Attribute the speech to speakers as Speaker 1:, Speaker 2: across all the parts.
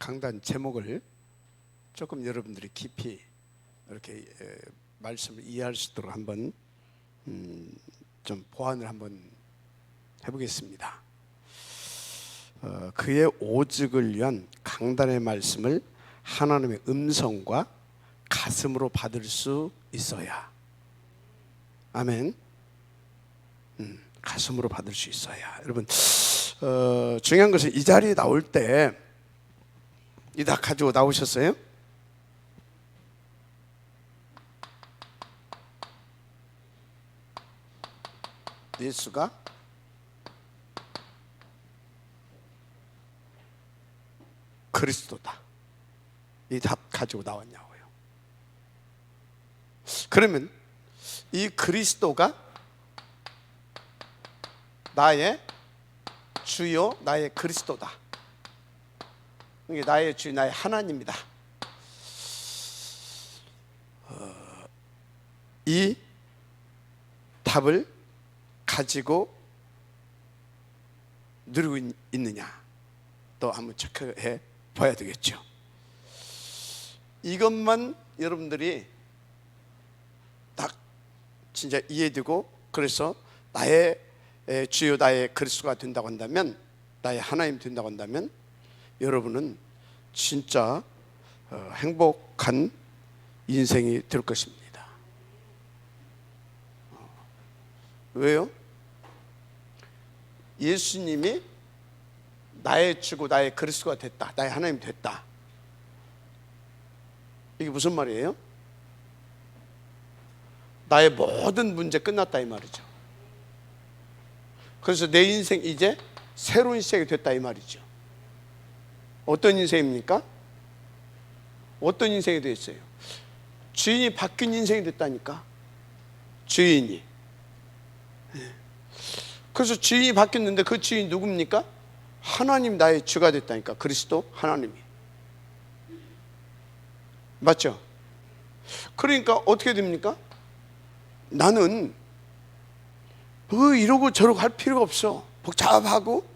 Speaker 1: 강단 제목을 조금 여러분들이 깊이 이렇게 말씀을 이해할 수 있도록 한번 좀 보완을 한번 해보겠습니다. 그의 오직을 위한 강단의 말씀을 하나님의 음성과 가슴으로 받을 수 있어야, 아멘. 가슴으로 받을 수 있어야. 여러분, 중요한 것은 이 자리에 나올 때 이 다 가지고 나오셨어요? 예수가 그리스도다, 이 답 가지고 나왔냐고요. 그러면 이 그리스도가 나의 주요, 나의 그리스도다, 이게 나의 주, 나의 하나님이다. 이 답을 가지고 누리고 있느냐, 또 한번 체크해 봐야 되겠죠. 이것만 여러분들이 딱 진짜 이해되고, 그래서 나의 주요, 나의 그리스도가 된다고 한다면, 나의 하나님 된다고 한다면, 여러분은 진짜 행복한 인생이 될 것입니다. 왜요? 예수님이 나의 주고 나의 그리스도가 됐다, 나의 하나님 됐다. 이게 무슨 말이에요? 나의 모든 문제 끝났다 이 말이죠. 그래서 내 인생 이제 새로운 시작이 됐다 이 말이죠. 어떤 인생입니까? 어떤 인생이 됐어요? 주인이 바뀐 인생이 됐다니까. 주인이. 그래서 주인이 바뀌었는데 그 주인이 누굽니까? 하나님 나의 주가 됐다니까. 그리스도 하나님이. 맞죠? 그러니까 어떻게 됩니까? 나는 뭐 이러고 저러고 할 필요가 없어. 복잡하고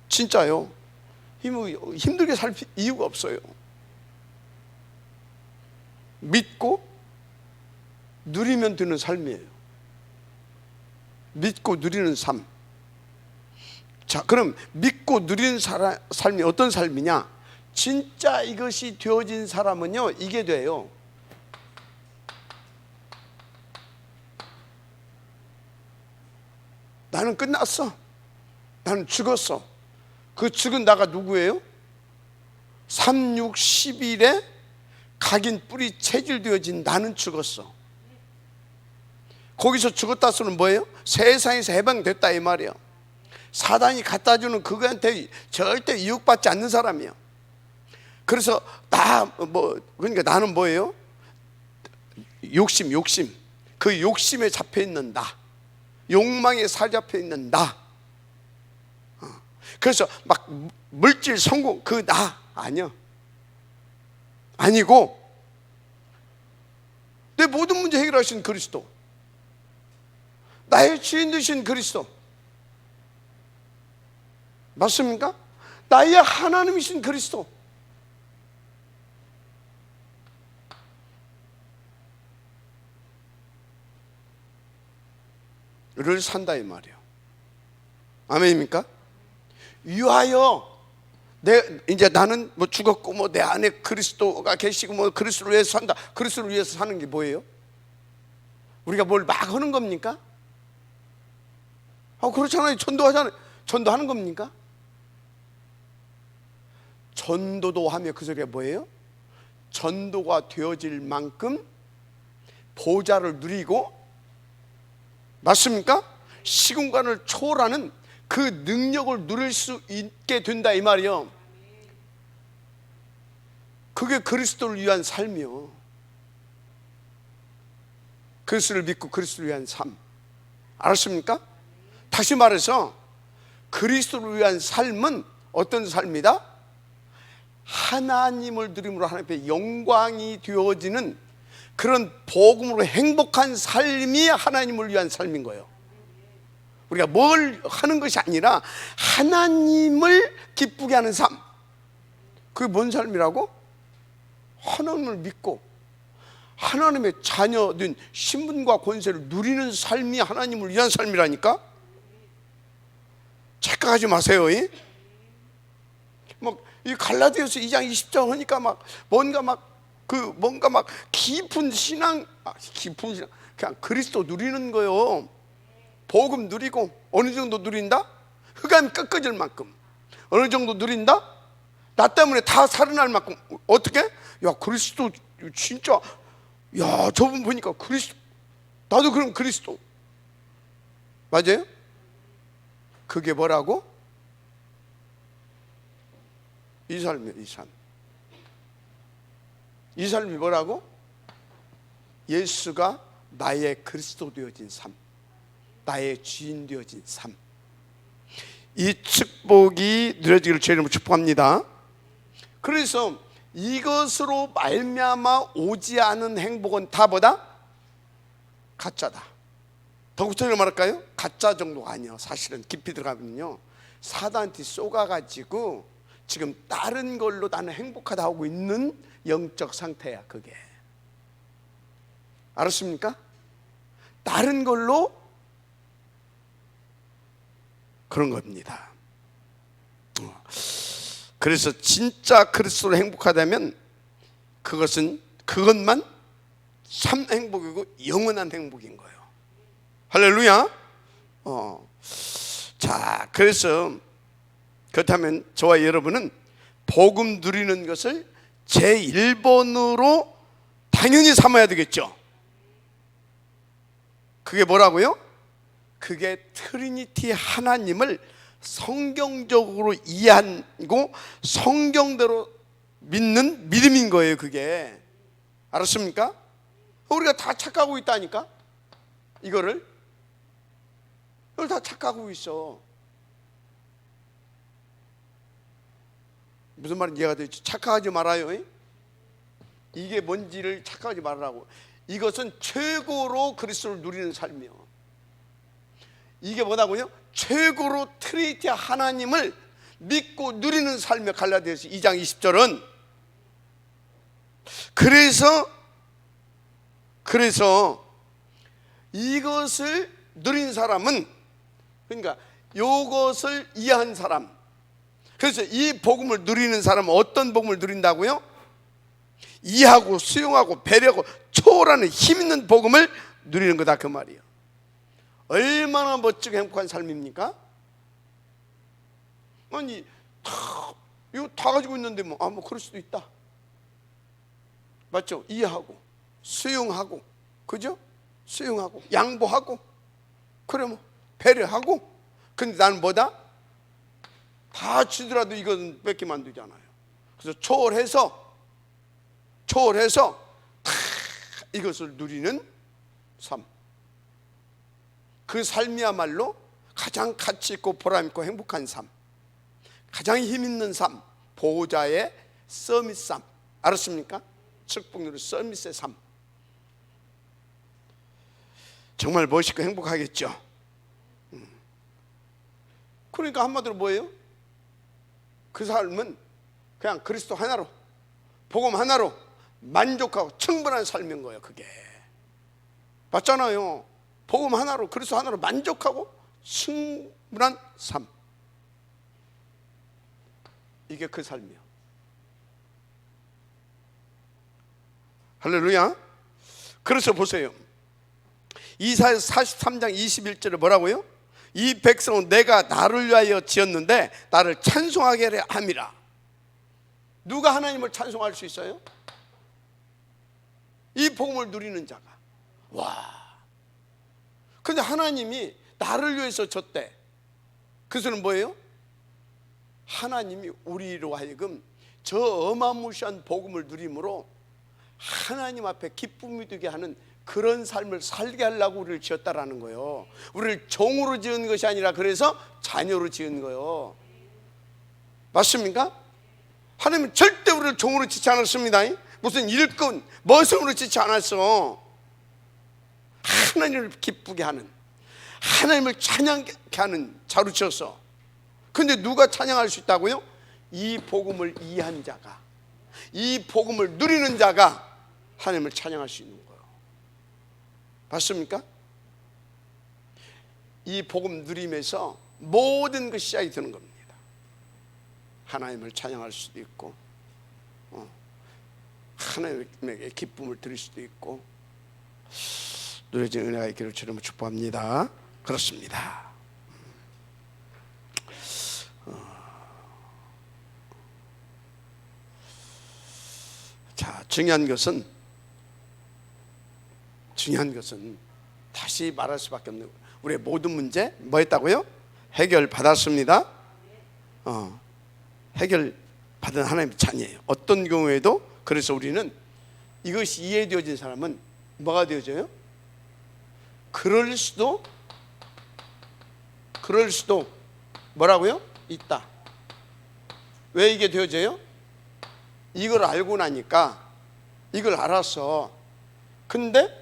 Speaker 1: 진짜요, 힘들게 살 이유가 없어요. 믿고 누리면 되는 삶이에요. 믿고 누리는 삶. 자, 그럼 믿고 누리는 삶이 어떤 삶이냐? 진짜 이것이 되어진 사람은요, 이게 돼요. 나는 끝났어. 나는 죽었어. 그 죽은 나가 누구예요? 3, 6, 10일에 각인 뿌리 체질되어진 나는 죽었어. 거기서 죽었다 소는 뭐예요? 세상에서 해방됐다 이 말이에요. 사단이 갖다주는 그거한테 절대 유혹받지 않는 사람이에요. 그래서 그러니까 나는 뭐예요? 욕심. 그 욕심에 잡혀 있는 나, 욕망에 사로잡혀 있는 나. 그래서 막 물질 성공 그 나 아니요. 아니고 내 모든 문제 해결하신 그리스도, 나의 주인 되신 그리스도. 맞습니까? 나의 하나님이신 그리스도. 를 산다 이 말이에요. 아멘입니까? 위하여 이제 나는 뭐 죽었고 뭐 내 안에 그리스도가 계시고 뭐 그리스도를 위해서 산다. 그리스도를 위해서 사는 게 뭐예요? 우리가 뭘 막 하는 겁니까? 그렇잖아요. 전도하잖아요. 전도하는 겁니까? 전도도 하며 그 소리가 뭐예요? 전도가 되어질 만큼 보좌를 누리고, 맞습니까? 시공간을 초월하는 그 능력을 누릴 수 있게 된다 이 말이요. 그게 그리스도를 위한 삶이요. 그리스도를 믿고 그리스도를 위한 삶. 알았습니까? 다시 말해서 그리스도를 위한 삶은 어떤 삶이다? 하나님을 누림으로 하나님 앞에 영광이 되어지는 그런 복음으로 행복한 삶이 하나님을 위한 삶인 거예요. 우리가 뭘 하는 것이 아니라 하나님을 기쁘게 하는 삶. 그게 뭔 삶이라고? 하나님을 믿고 하나님의 자녀된 신분과 권세를 누리는 삶이 하나님을 위한 삶이라니까. 착각하지 마세요. 이 갈라디아서 2장 20절 하니까 뭔가 깊은 신앙, 그냥 그리스도 누리는 거요. 복음 누리고 어느 정도 누린다? 흑암이 꺾어질 만큼 어느 정도 누린다? 나 때문에 다 살아날 만큼. 어떻게? 야, 그리스도 진짜, 야, 저분 보니까 그리스도, 나도 그럼 그리스도. 맞아요? 그게 뭐라고? 이 삶이에요. 이 삶이 뭐라고? 예수가 나의 그리스도 되어진 삶, 나의 주인 되어진 삶. 이 축복이 누려지기를 주의 이름으로 축복합니다. 그래서 이것으로 말미암아 오지 않은 행복은 다 뭐다? 가짜다. 더 구체적으로 말할까요? 가짜 정도가 아니에요. 사실은 깊이 들어가면요, 사단한테 쏘가가지고 지금 다른 걸로 나는 행복하다 하고 있는 영적 상태야. 그게 알았습니까? 다른 걸로 그런 겁니다. 그래서 진짜 그리스도로 행복하다면 그것만 참 행복이고 영원한 행복인 거예요. 할렐루야. 자, 그래서 그렇다면 저와 여러분은 복음 누리는 것을 제1번으로 당연히 삼아야 되겠죠. 그게 뭐라고요? 그게 트리니티 하나님을 성경적으로 이해하고 성경대로 믿는 믿음인 거예요. 그게 알았습니까? 우리가 다 착각하고 있다니까. 이걸 다 착각하고 있어. 무슨 말인지 이해가 되죠? 착각하지 말아요. 이게 뭔지를 착각하지 말라고. 이것은 최고로 그리스도를 누리는 삶이요. 이게 뭐다고요? 최고로 트리니티 하나님을 믿고 누리는 삶의 갈라디아서 2장 20절은 그래서 이것을 누린 사람은, 그러니까 이것을 이해한 사람, 그래서 이 복음을 누리는 사람은 어떤 복음을 누린다고요? 이해하고 수용하고 배려하고 초월하는 힘 있는 복음을 누리는 거다, 그 말이에요. 얼마나 멋지고 행복한 삶입니까? 아니, 이거 다 가지고 있는데 뭐 그럴 수도 있다. 맞죠? 이해하고 수용하고, 그죠? 수용하고 양보하고, 그래 뭐 배려하고. 근데 나는 뭐다? 다 주더라도 이건 뺏기면 안 되잖아요. 그래서 초월해서 이것을 누리는 삶. 그 삶이야말로 가장 가치 있고 보람 있고 행복한 삶, 가장 힘 있는 삶, 보호자의 서밋 삶. 알았습니까? 축복누리 서밋의 삶. 정말 멋있고 행복하겠죠. 그러니까 한마디로 뭐예요? 그 삶은 그냥 그리스도 하나로, 복음 하나로 만족하고 충분한 삶인 거예요. 그게 맞잖아요. 복음 하나로, 그리스도 하나로 만족하고 충분한 삶. 이게 그 삶이에요. 할렐루야. 그래서 보세요. 이사야서 43장 21절에 뭐라고요? 이 백성은 내가 나를 위하여 지었는데 나를 찬송하게 함이라. 누가 하나님을 찬송할 수 있어요? 이 복음을 누리는 자가. 와. 근데 하나님이 나를 위해서 줬대. 그 소리는 뭐예요? 하나님이 우리로 하여금 저 어마무시한 복음을 누림으로 하나님 앞에 기쁨이 되게 하는 그런 삶을 살게 하려고 우리를 지었다라는 거예요. 우리를 종으로 지은 것이 아니라 그래서 자녀로 지은 거예요. 맞습니까? 하나님은 절대 우리를 종으로 짓지 않았습니다. 무슨 일꾼, 머슴으로 짓지 않았어. 하나님을 기쁘게 하는, 하나님을 찬양케 하는 자루쳐서. 근데 누가 찬양할 수 있다고요? 이 복음을 이해한 자가, 이 복음을 누리는 자가 하나님을 찬양할 수 있는 거예요. 맞습니까? 이 복음 누리면서 모든 것이 시작이 되는 겁니다. 하나님을 찬양할 수도 있고, 하나님에게 기쁨을 드릴 수도 있고, 누려진 은혜가 있기를 주님을 축복합니다. 그렇습니다. 자, 중요한 것은 다시 말할 수밖에 없는 거예요. 우리의 모든 문제 뭐 했다고요? 해결받았습니다. 해결받은 하나님의 자녀예요. 어떤 경우에도. 그래서 우리는 이것이 이해되어진 사람은 뭐가 되어져요? 그럴 수도 뭐라고요? 있다. 왜 이게 되어져요? 이걸 알고 나니까, 이걸 알았어. 근데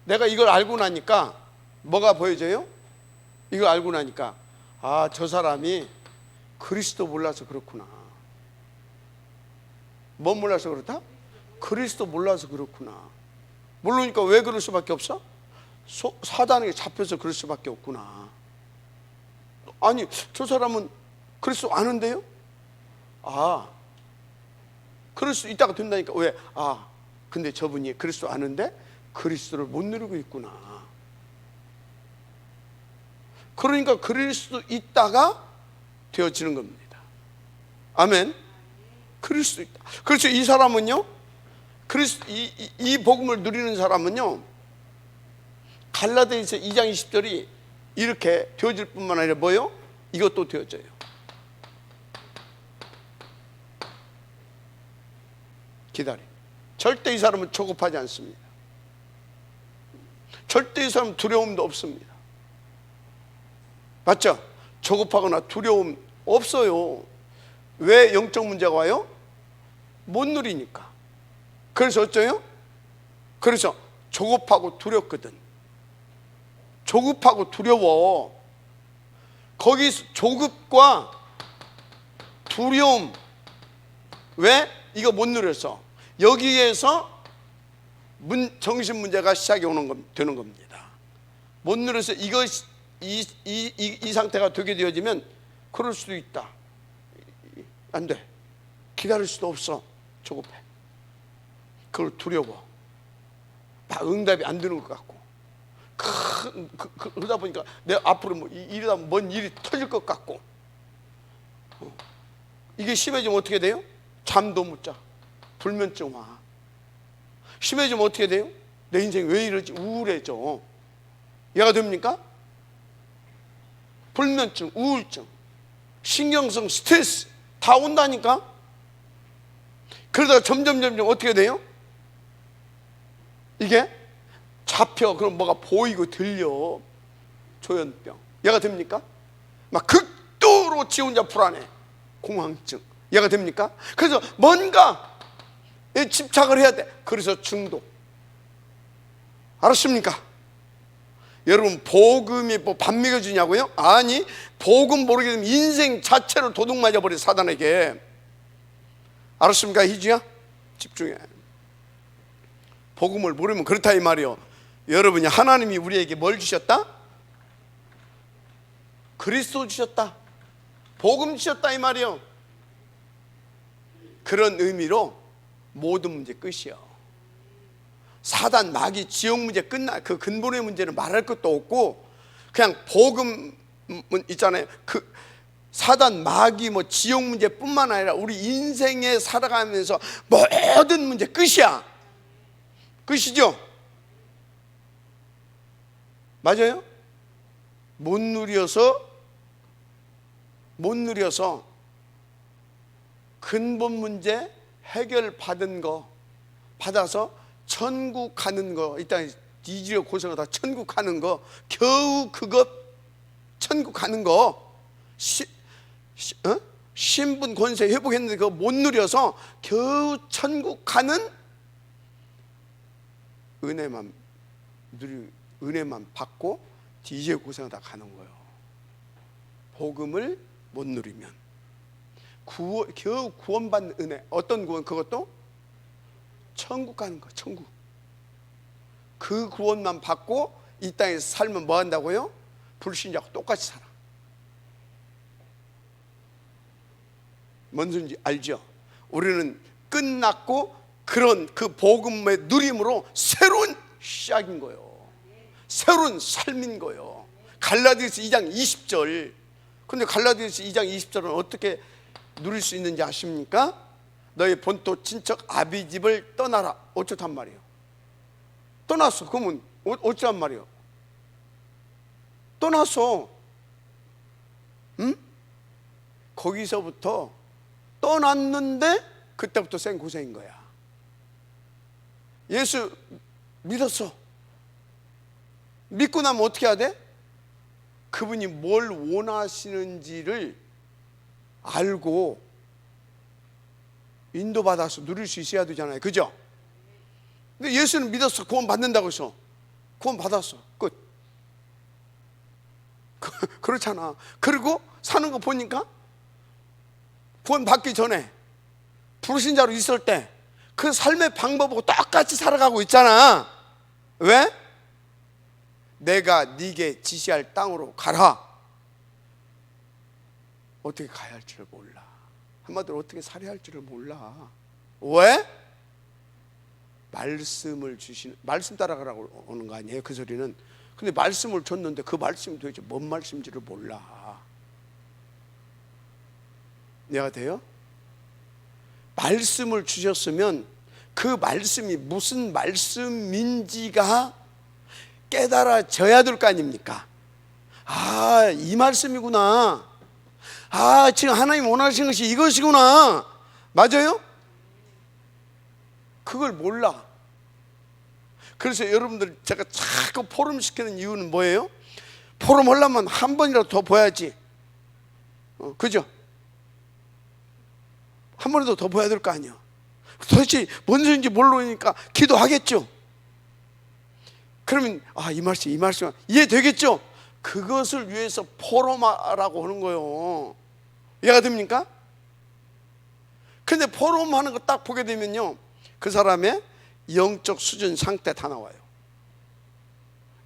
Speaker 1: 내가 이걸 알고 나니까 뭐가 보여져요? 이걸 알고 나니까, 아, 저 사람이 그리스도 몰라서 그렇구나. 뭐 몰라서 그렇다? 그리스도 몰라서 그렇구나. 모르니까 왜 그럴 수밖에 없어? 사단에게 잡혀서 그럴 수밖에 없구나. 아니, 저 사람은 그리스도 아는데요? 아, 그럴 수 있다가 된다니까. 왜? 아, 근데 저분이 그리스도 아는데 그리스도를 못 누리고 있구나. 그러니까 그리스도 있다가 되어지는 겁니다. 아멘. 그리스도 있다. 그렇죠. 이 사람은요, 이 복음을 누리는 사람은요, 갈라디아서 2장 20절이 이렇게 되어질 뿐만 아니라 뭐요? 이것도 되어져요. 기다려. 절대 이 사람은 조급하지 않습니다. 절대 이 사람은 두려움도 없습니다. 맞죠? 조급하거나 두려움 없어요. 왜 영적 문제가 와요? 못 누리니까. 그래서 어쩌요? 그래서 조급하고 두렵거든. 조급하고 두려워. 거기서 조급과 두려움. 왜? 이거 못 누려서. 여기에서 정신 문제가 시작이 되는 겁니다. 못 누려서 이 상태가 되게 되어지면 그럴 수도 있다. 안 돼. 기다릴 수도 없어. 조급해. 그걸 두려워. 막 응답이 안 되는 것 같고, 그러다 보니까 내 앞으로 뭐 이러다 뭔 일이 터질 것 같고, 이게 심해지면 어떻게 돼요? 잠도 못 자. 불면증 와. 심해지면 어떻게 돼요? 내 인생 왜 이러지? 우울해져. 이해가 됩니까? 불면증, 우울증, 신경성 스트레스 다 온다니까. 그러다가 점점 어떻게 돼요? 이게 잡혀. 그럼 뭐가 보이고 들려. 조현병. 이해가 됩니까? 막 극도로 지 혼자 불안해. 공황증. 이해가 됩니까? 그래서 뭔가 집착을 해야 돼. 그래서 중독. 알았습니까? 여러분, 복음이 뭐 밥 먹여주냐고요? 아니, 복음 모르게 되면 인생 자체를 도둑 맞아버려, 사단에게. 알았습니까, 희주야? 집중해. 복음을 모르면 그렇다 이 말이요. 여러분이, 하나님이 우리에게 뭘 주셨다? 그리스도 주셨다. 복음 주셨다 이 말이요. 그런 의미로 모든 문제 끝이요. 사단, 마귀, 지옥 문제 끝나. 그 근본의 문제는 말할 것도 없고, 그냥 복음 있잖아요. 그 사단, 마귀, 뭐 지옥 문제뿐만 아니라 우리 인생에 살아가면서 모든 문제 끝이야. 끝이죠? 맞아요? 못 누려서 근본 문제 해결받은 거, 받아서 천국 가는 거, 일단 이주려 고생하다 천국 가는 거, 겨우 그것 천국 가는 거, 신분 권세 회복했는데 그거 못 누려서 겨우 천국 가는 은혜만 받고 이제 고생하다 가는 거예요. 복음을 못 누리면 겨우 구원받는 은혜. 어떤 구원? 그것도 천국 가는 거. 천국. 그 구원만 받고 이 땅에서 살면 뭐 한다고요? 불신자하고 똑같이 살아. 뭔지 알죠? 우리는 끝났고 그런 그 복음의 누림으로 새로운 시작인 거예요. 새로운 삶인 거예요. 갈라디아서 2장 20절. 근데 갈라디아서 2장 20절은 어떻게 누릴 수 있는지 아십니까? 너희 본토 친척 아비 집을 떠나라. 어쩌단 말이에요? 떠났어. 그러면 어쩌단 말이에요? 떠났어. 응? 거기서부터 떠났는데 그때부터 생고생인 거야. 예수 믿었어. 믿고 나면 어떻게 해야 돼? 그분이 뭘 원하시는지를 알고 인도받아서 누릴 수 있어야 되잖아요. 그죠? 근데 예수는 믿었어. 구원 받는다고 해서 구원 받았어. 끝. 그렇잖아. 그리고 사는 거 보니까 구원 받기 전에 불신자로 있을 때 그 삶의 방법하고 똑같이 살아가고 있잖아. 왜? 내가 네게 지시할 땅으로 가라. 어떻게 가야 할지를 몰라. 한마디로 어떻게 살아야 할지를 몰라. 왜? 말씀을 주시는, 말씀 따라가라고 오는 거 아니에요? 그 소리는. 근데 말씀을 줬는데 그 말씀이 도대체 뭔 말씀인지를 몰라. 이해가 돼요? 말씀을 주셨으면 그 말씀이 무슨 말씀인지가 깨달아져야 될 거 아닙니까? 아, 이 말씀이구나. 아, 지금 하나님 원하시는 것이 이것이구나. 맞아요? 그걸 몰라. 그래서 여러분들 제가 자꾸 포럼시키는 이유는 뭐예요? 포럼 하려면 한 번이라도 더 봐야지. 그죠? 한 번이라도 더 봐야 될 거 아니야. 도대체 뭔 소리인지 모르니까 기도하겠죠. 그러면 이 말씀 이해되겠죠? 그것을 위해서 포럼하라고 하는 거예요. 이해가 됩니까? 근데 포럼하는 거 딱 보게 되면요, 그 사람의 영적 수준, 상태 다 나와요.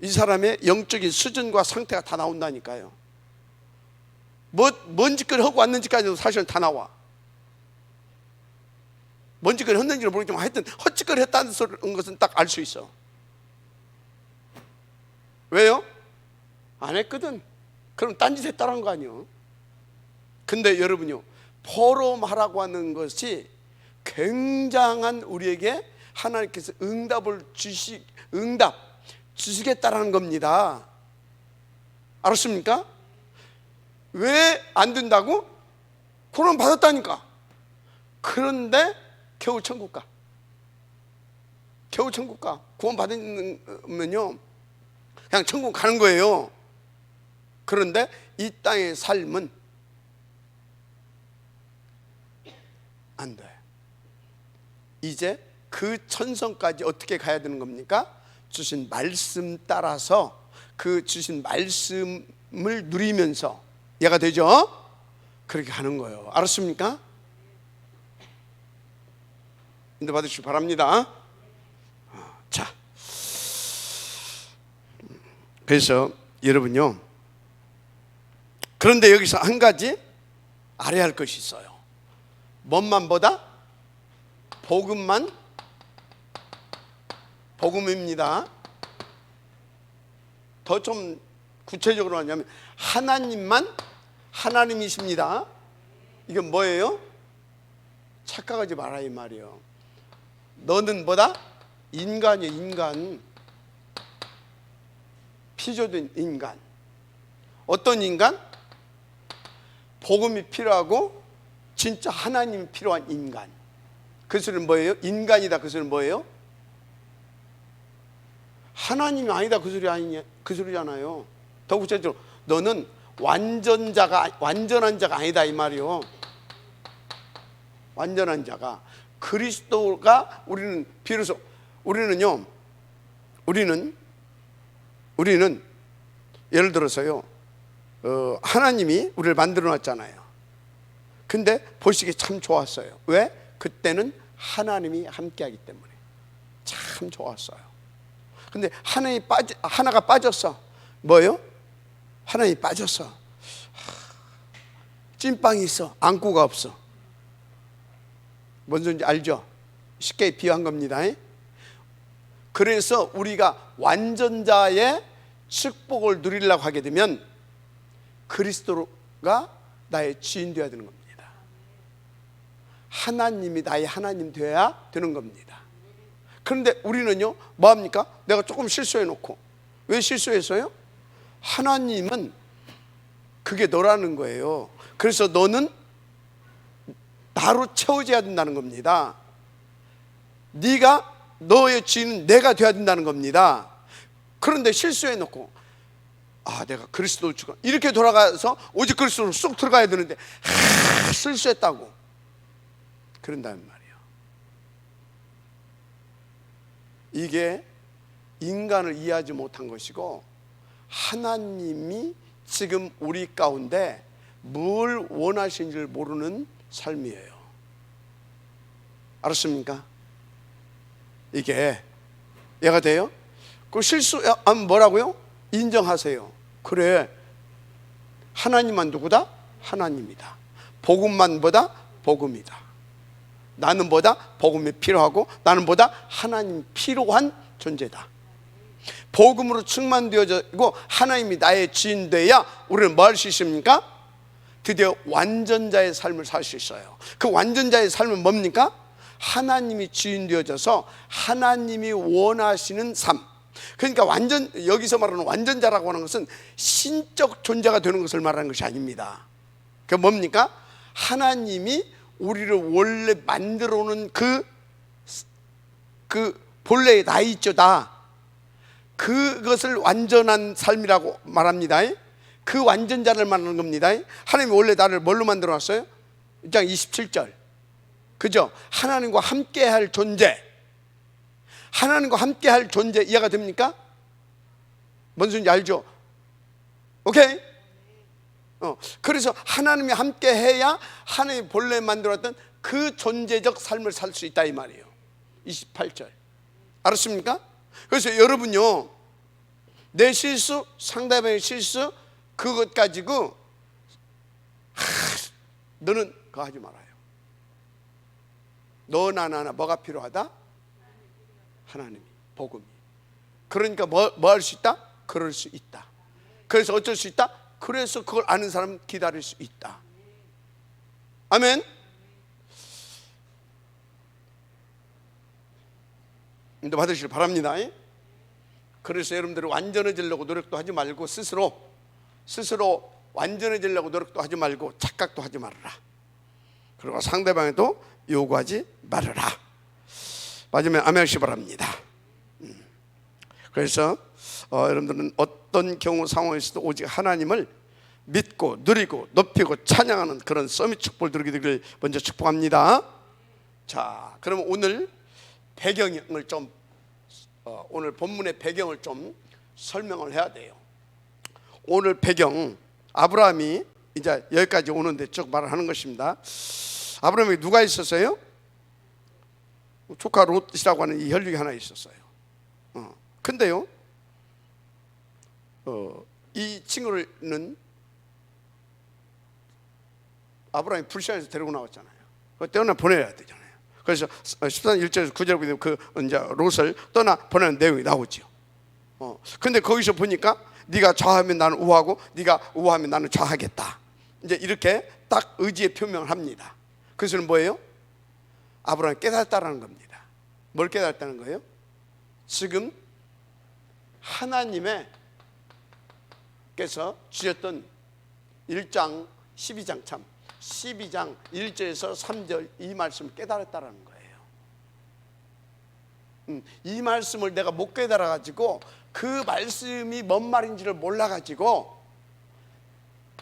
Speaker 1: 이 사람의 영적인 수준과 상태가 다 나온다니까요. 뭔 짓거리 하고 왔는지까지도 사실은 다 나와. 뭔 짓거리 했는지는 모르겠지만 하여튼 헛짓거리 했다는 것은 딱 알 수 있어. 왜요? 안 했거든. 그럼 딴짓 했다는 거 아니에요. 근데 여러분요, 포럼하라고 하는 것이 굉장한 우리에게 하나님께서 응답 주시겠다라는 겁니다. 알았습니까? 왜 안 된다고? 구원 받았다니까. 그런데 겨우 천국 가. 겨우 천국 가. 구원 받으면요, 그냥 천국 가는 거예요. 그런데 이 땅의 삶은 안 돼. 이제 그 천성까지 어떻게 가야 되는 겁니까? 주신 말씀 따라서 그 주신 말씀을 누리면서, 이해가 되죠? 그렇게 가는 거예요. 알았습니까? 인도 받으시기 바랍니다. 자, 그래서 여러분요, 그런데 여기서 한 가지 알아야 할 것이 있어요. 뭔만보다? 복음입니다. 더 좀 구체적으로 하냐면 하나님만 하나님이십니다. 이건 뭐예요? 착각하지 마라 이 말이에요. 너는 뭐다? 인간이야, 인간. 피조된 인간. 어떤 인간? 복음이 필요하고 진짜 하나님이 필요한 인간. 그 소리는 뭐예요? 인간이다. 그 소리는 뭐예요? 하나님이 아니다. 그 소리 아니냐? 그 소리잖아요. 더 구체적으로 너는 완전한 자가 아니다 이 말이요. 완전한 자가 그리스도가 우리는 비로소 우리는 예를 들어서요, 하나님이 우리를 만들어 놨잖아요. 근데 보시기에 참 좋았어요. 왜? 그때는 하나님이 함께하기 때문에 참 좋았어요. 근데 하나가 빠졌어. 뭐예요? 하나님이 빠졌어. 찐빵이 있어. 안구가 없어. 뭔 소리인지 알죠? 쉽게 비유한 겁니다. 그래서 우리가 완전자의 축복을 누리려고 하게 되면 그리스도가 나의 주인 되어야 되는 겁니다. 하나님이 나의 하나님 되어야 되는 겁니다. 그런데 우리는요, 뭐합니까? 내가 조금 실수해 놓고. 왜 실수했어요? 하나님은 그게 너라는 거예요. 그래서 너는 나로 채워져야 된다는 겁니다. 네가, 너의 주인은 내가 되어야 된다는 겁니다. 그런데 실수해 놓고, 내가 그리스도를 주고 이렇게 돌아가서 오직 그리스도로 쑥 들어가야 되는데 실수했다고 그런다는 말이에요. 이게 인간을 이해하지 못한 것이고, 하나님이 지금 우리 가운데 뭘 원하시는지를 모르는 삶이에요. 알았습니까? 이게 이해가 돼요? 그 실수하면 뭐라고요? 인정하세요. 그래, 하나님만 누구다? 하나님이다. 복음만 뭐다? 복음이다. 나는 뭐다? 복음이 필요하고 나는 뭐다? 하나님 필요한 존재다. 복음으로 충만되어지고 하나님이 나의 주인 되어야 우리는 뭐 할 수 있습니까? 드디어 완전자의 삶을 살 수 있어요. 그 완전자의 삶은 뭡니까? 하나님이 주인 되어져서 하나님이 원하시는 삶. 그러니까 여기서 말하는 완전자라고 하는 것은 신적 존재가 되는 것을 말하는 것이 아닙니다. 그게 뭡니까? 하나님이 우리를 원래 만들어 놓은 그 본래의 나 있죠다, 그것을 완전한 삶이라고 말합니다. 그 완전자를 말하는 겁니다. 하나님이 원래 나를 뭘로 만들어 놨어요? 1장 27절, 그죠? 하나님과 함께할 존재. 하나님과 함께할 존재 이해가 됩니까? 뭔 소리인지 알죠? 오케이? 그래서 하나님이 함께해야 하나님이 본래 만들었던 그 존재적 삶을 살 수 있다 이 말이에요. 28절 알았습니까? 그래서 여러분요, 내 실수, 상대방의 실수, 그것 가지고 너는 그거 하지 말아요. 너나 나나 뭐가 필요하다? 하나님이, 복음이. 그러니까 뭐 할 수 있다? 그럴 수 있다. 그래서 어쩔 수 있다? 그래서 그걸 아는 사람 기다릴 수 있다. 아멘. 인도 받으시길 바랍니다. 그래서 여러분들이 완전해지려고 노력도 하지 말고 스스로 완전해지려고 노력도 하지 말고 착각도 하지 말아라. 그리고 상대방에도 요구하지 말아라. 맞으면 아멘 하시기 바랍니다. 그래서 여러분들은 어떤 경우 상황에서도 오직 하나님을 믿고 누리고 높이고 찬양하는 그런 서밋 축복을 누리게 되기를 먼저 축복합니다. 자, 그러면 오늘 배경을 좀 오늘 본문의 배경을 좀 설명을 해야 돼요. 오늘 배경, 아브라함이 이제 여기까지 오는데 쭉 말을 하는 것입니다. 아브라함이 누가 있었어요? 조카 롯이라고 하는 이 혈육이 하나 있었어요. 근데요, 이 친구는 아브라함이 불시에서 데리고 나왔잖아요. 떠나 보내야 되잖아요. 그래서 13장 1절에서 9절에 보면 그 이제 롯을 떠나 보내는 내용이 나오죠. 근데 거기서 보니까 네가 좌하면 나는 우하고 네가 우하면 나는 좌하겠다. 이제 이렇게 딱 의지의 표명을 합니다. 그것은 뭐예요? 아브라함이 깨달았다는 겁니다. 뭘 깨달았다는 거예요? 지금 하나님께서 주셨던 1장 12장 12장 1절에서 3절 이 말씀을 깨달았다는 거예요. 이 말씀을 내가 못 깨달아가지고 그 말씀이 뭔 말인지를 몰라가지고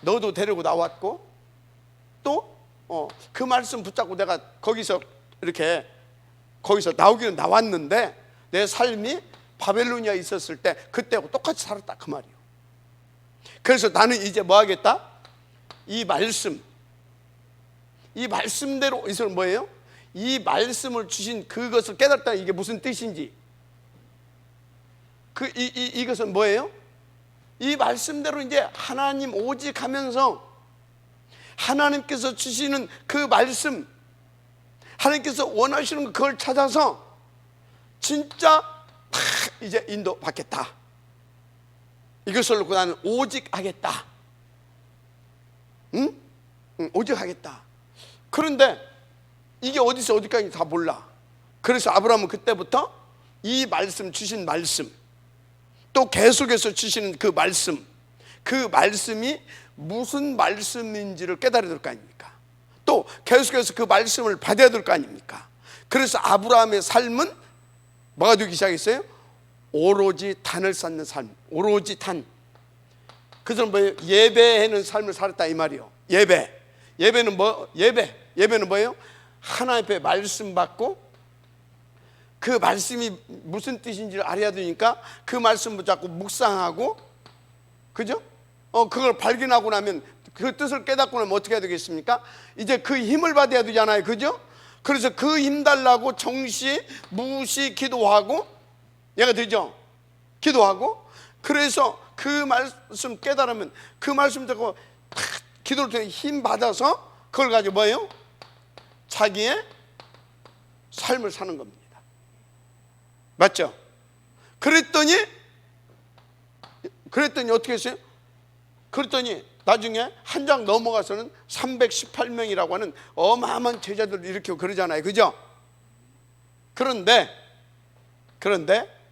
Speaker 1: 너도 데리고 나왔고 또 그 말씀 붙잡고 내가 거기서 나오기는 나왔는데 내 삶이 바벨로니아에 있었을 때 그때하고 똑같이 살았다 그 말이에요. 그래서 나는 이제 뭐 하겠다? 이 말씀대로, 이것은 뭐예요? 이 말씀을 주신 그것을 깨닫다. 이게 무슨 뜻인지, 이것은 뭐예요? 이 말씀대로 이제 하나님 오직 하면서 하나님께서 주시는 그 말씀, 하나님께서 원하시는 그걸 찾아서 진짜 다 이제 인도받겠다. 이것을 놓고 나는 오직 하겠다. 응? 오직 하겠다. 그런데 이게 어디서 어디까지 다 몰라. 그래서 아브라함은 그때부터 이 말씀, 주신 말씀, 또 계속해서 주시는 그 말씀, 그 말씀이 무슨 말씀인지를 깨달아야 될 거 아닙니까? 또 계속해서 그 말씀을 받아야 될 거 아닙니까? 그래서 아브라함의 삶은 뭐가 되기 시작했어요? 오로지 단을 쌓는 삶, 오로지 단. 그들은 뭐예요? 예배하는 삶을 살았다 이 말이요. 예배는 뭐? 예배는 뭐예요? 하나님 앞에 말씀 받고 그 말씀이 무슨 뜻인지를 알아야 되니까 그 말씀을 자꾸 묵상하고, 그죠? 그걸 발견하고 나면, 그 뜻을 깨닫고 나면 어떻게 해야 되겠습니까? 이제 그 힘을 받아야 되잖아요, 그죠? 그래서 그 힘 달라고 정시 무시 기도하고, 얘가 되죠? 기도하고, 그래서 그 말씀 깨달으면 그 말씀 듣고 기도를 통해 힘 받아서 그걸 가지고 뭐예요? 자기의 삶을 사는 겁니다. 맞죠? 그랬더니 어떻게 했어요? 그랬더니 나중에 한 장 넘어가서는 318명이라고 하는 어마어마한 제자들을 일으키고 그러잖아요, 그죠? 그런데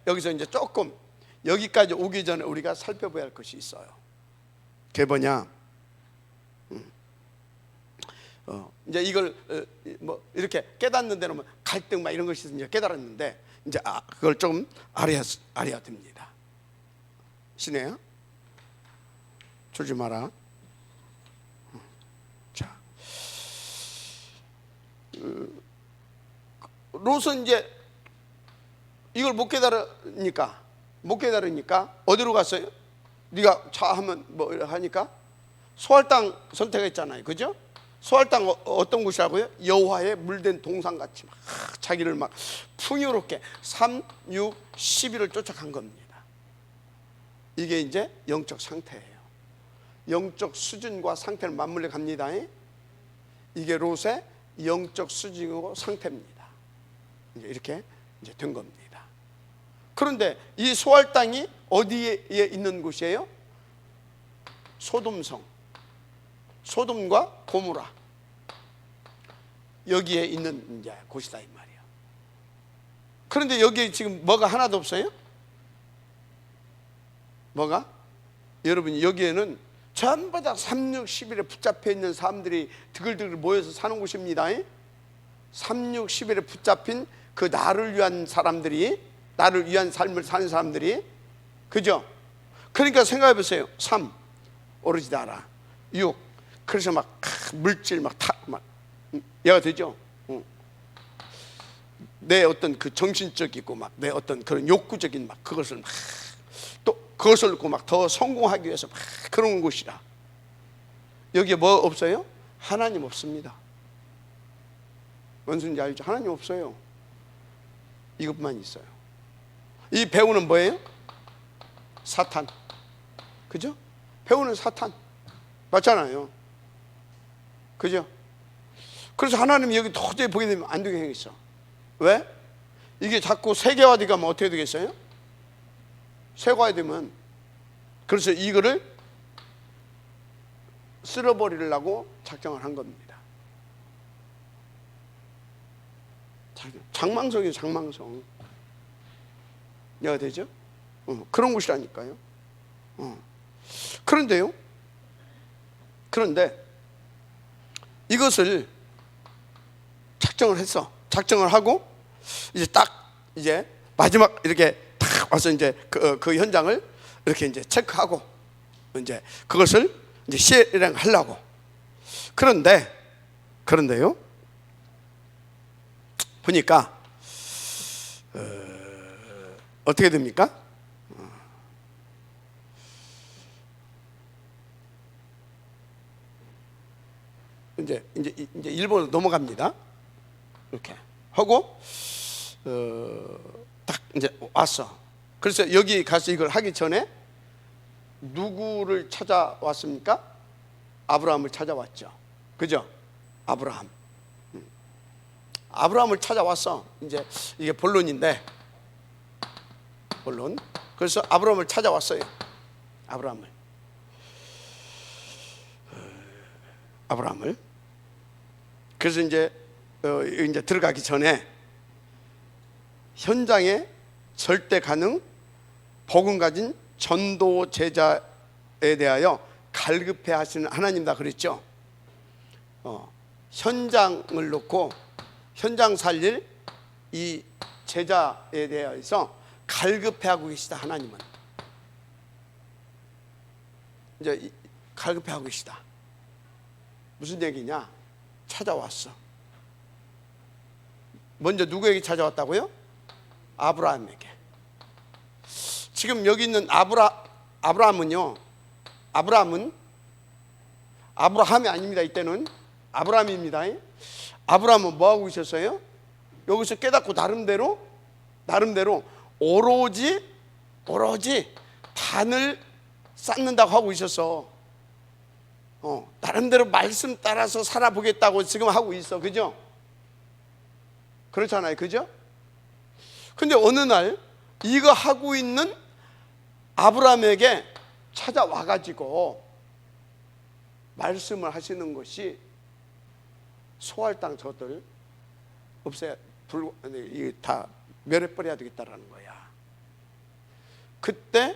Speaker 1: 여기서 이제 조금 여기까지 오기 전에 우리가 살펴봐야 할 것이 있어요. 그게 뭐냐? 이제 이걸 뭐 이렇게 깨닫는 데는 뭐 갈등 막 이런 것이 이제 깨달았는데, 이제 그걸 조금 알아야 됩니다. 신혜야, 졸지 마라. 자, 롯은 이제 이걸 못 깨달으니까 어디로 갔어요? 네가 자 하면 뭐 하니까 소할 땅 선택했잖아요, 그죠? 소할 땅 어떤 곳이라고요? 여호와의 물된 동산같이 막 자기를 막 풍요롭게 3, 6, 11을 쫓아간 겁니다. 이게 이제 영적 상태예요. 영적 수준과 상태를 맞물려 갑니다. 이게 롯의 영적 수준이고 상태입니다. 이제 이렇게 이제 된 겁니다. 그런데 이 소할 땅이 어디에 있는 곳이에요? 소돔성, 소돔과 고모라, 여기에 있는 이제 곳이다 이 말이에요. 그런데 여기에 지금 뭐가 하나도 없어요? 뭐가? 여러분, 여기에는 전부 다 3, 6, 11에 붙잡혀 있는 사람들이 드글드글 모여서 사는 곳입니다. 3, 6, 11에 붙잡힌 그 나를 위한 사람들이, 나를 위한 삶을 사는 사람들이, 그죠? 그러니까 생각해 보세요. 3 오로지 나라, 6 그래서 막 물질 막 얘가 되죠. 내 어떤 그 정신적이고 막 내 어떤 그런 욕구적인 막 그것을 막 또 그것을 놓고 막 더 성공하기 위해서 막 그런 곳이라. 여기에 뭐 없어요? 하나님 없습니다. 뭔 소리인지 알죠? 하나님 없어요. 이것만 있어요. 이 배우는 뭐예요? 사탄. 그죠? 배우는 사탄 맞잖아요, 그죠? 그래서 하나님이 여기 도저히 보게 되면 안 되게 생겼어. 왜? 이게 자꾸 세계화되게 하면 어떻게 되겠어요? 세계화되면, 그래서 이거를 쓸어버리려고 작정을 한 겁니다. 장망성이에요, 장망성. 이해가 되죠? 그런 곳이라니까요. 그런데 이것을 작정을 하고 이제 딱 이제 마지막 이렇게 딱 와서 이제 그 현장을 이렇게 이제 체크하고 이제 그것을 이제 실행하려고. 그런데요 보니까 어떻게 됩니까? 이제 일본으로 넘어갑니다. 이렇게 하고 딱 이제 왔어. 그래서 여기 가서 이걸 하기 전에 누구를 찾아왔습니까? 아브라함을 찾아왔죠. 그죠? 아브라함을 찾아왔어. 이제 이게 본론인데, 본론. 그래서 아브라함을 찾아왔어요. 아브라함을. 그래서 이제 들어가기 전에 현장에 절대 가능 복음 가진 전도 제자에 대하여 갈급해 하시는 하나님이다 그랬죠. 현장을 놓고 현장 살릴 이 제자에 대해서 갈급해 하고 계시다. 하나님은 이제 갈급해 하고 계시다. 무슨 얘기냐? 찾아왔어. 먼저 누구에게 찾아왔다고요? 아브라함에게. 지금 여기 있는 아브라함은요, 아브라함이 아닙니다. 이때는 아브라함입니다. 아브라함은 뭐 하고 있었어요? 여기서 깨닫고 나름대로 오로지 단을 쌓는다고 하고 있었어. 나름대로 말씀 따라서 살아보겠다고 지금 하고 있어. 그죠? 그렇잖아요. 그죠? 근데 어느 날 이거 하고 있는 아브라함에게 찾아와가지고 말씀을 하시는 것이 소할 땅 저들 다 멸해버려야 되겠다라는 거야. 그때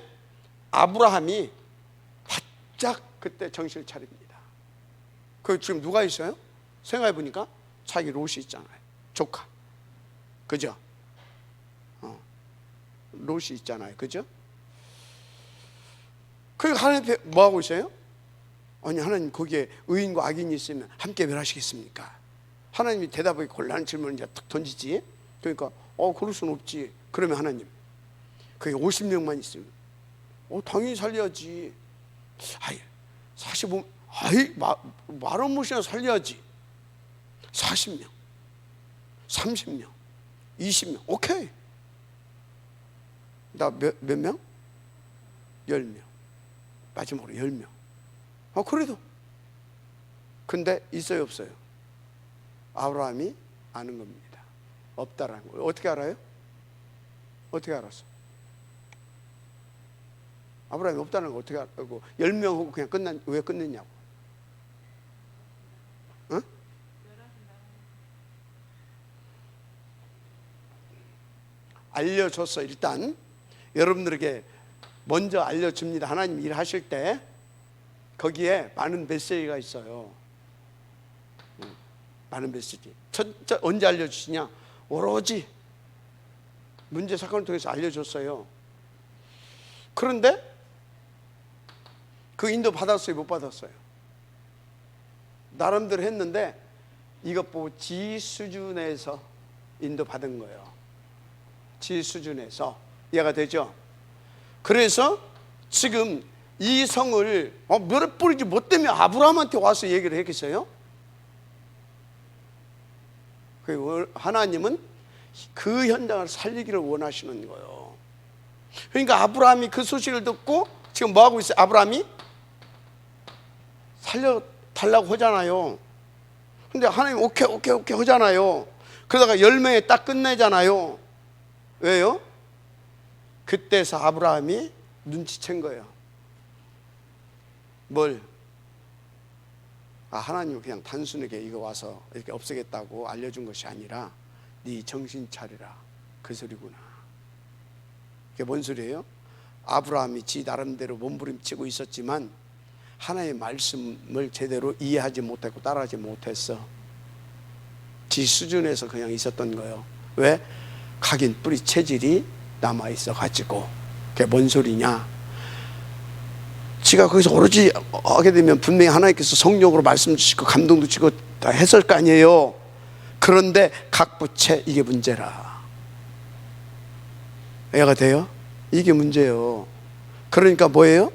Speaker 1: 아브라함이 바짝 그때 정신을 차립니다. 그 지금 누가 있어요? 생각해 보니까 자기 롯이 있잖아요. 조카. 그죠? 롯이 있잖아요. 그죠? 그 하나님 앞에 뭐 하고 있어요? 아니, 하나님 거기에 의인과 악인이 있으면 함께 멸하시겠습니까? 하나님이 대답하기 곤란한 질문을 이제 탁 던지지. 그러니까 그럴 수는 없지. 그러면 하나님, 그게 50명만 있으면 당연히 살려야지. 45, 말은 못이나 살려야지. 40명, 30명, 20명, 오케이. 나 몇 명? 10명. 마지막으로 10명. 그래도. 근데 있어요, 없어요? 아브라함이 아는 겁니다. 없다라는 거예요. 어떻게 알아요? 어떻게 알았어? 아브라함이 없다는 거 어떻게 알고 10명하고 그냥 왜 끝냈냐고. 응? 알려줬어. 일단 여러분들에게 먼저 알려줍니다. 하나님 일하실 때 거기에 많은 메시지가 있어요. 많은 메시지. 언제 알려주시냐? 오로지 문제 사건을 통해서 알려줬어요. 그런데 그 인도 받았어요? 못 받았어요? 나름대로 했는데 이것 보고 지 수준에서 인도 받은 거예요. 지 수준에서. 이해가 되죠? 그래서 지금 이 성을 멸해 뿌리지 못 때문에 아브라함한테 와서 얘기를 했겠어요? 하나님은 그 현장을 살리기를 원하시는 거예요. 그러니까 아브라함이 그 소식을 듣고 지금 뭐 하고 있어요? 아브라함이 살려달라고 하잖아요. 근데 하나님 오케이 하잖아요. 그러다가 10명에 딱 끝내잖아요. 왜요? 그때서 아브라함이 눈치챈 거예요. 뭘? 하나님은 그냥 단순하게 이거 와서 이렇게 없애겠다고 알려준 것이 아니라 네 정신 차리라, 그 소리구나. 그게 뭔 소리예요? 아브라함이 지 나름대로 몸부림치고 있었지만 하나님의 말씀을 제대로 이해하지 못했고 따라하지 못했어. 지 수준에서 그냥 있었던 거예요. 왜? 각인 뿌리 체질이 남아있어 가지고. 그게 뭔 소리냐? 지가 거기서 오로지 하게 되면 분명히 하나님께서 성령으로 말씀 주시고 감동도 주시고 다 했을 거 아니에요. 그런데 각 부채 이게 문제라. 이해가 돼요? 이게 문제예요. 그러니까 뭐예요?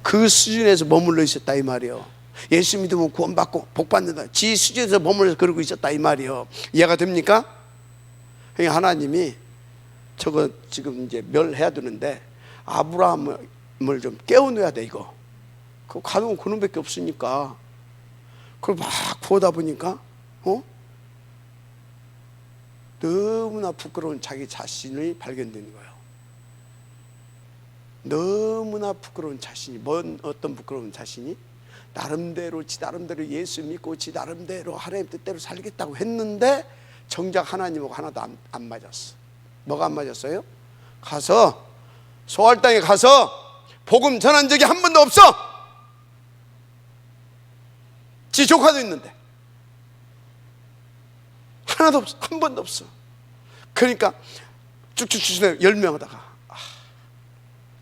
Speaker 1: 그 수준에서 머물러 있었다 이 말이에요. 예수 믿으면 구원받고 복받는다. 지 수준에서 머물러서 그러고 있었다 이 말이요. 이해가 됩니까? 하나님이 저거 지금 이제 멸해야 되는데 아브라함을 좀 깨워놓아야 돼 이거. 그 가능은 그놈밖에 없으니까. 그걸 막 구하다 보니까 너무나 부끄러운 자기 자신이 발견되는 거예요. 너무나 부끄러운 자신이, 어떤 부끄러운 자신이? 지 나름대로 예수 믿고 지 나름대로 하나님 뜻대로 살겠다고 했는데 정작 하나님하고 하나도 안 맞았어. 뭐가 안 맞았어요? 가서 소알 땅에 가서 복음 전한 적이 한 번도 없어. 지 조카도 있는데 하나도 없어. 한 번도 없어. 그러니까 쭉쭉쭉 10명 하다가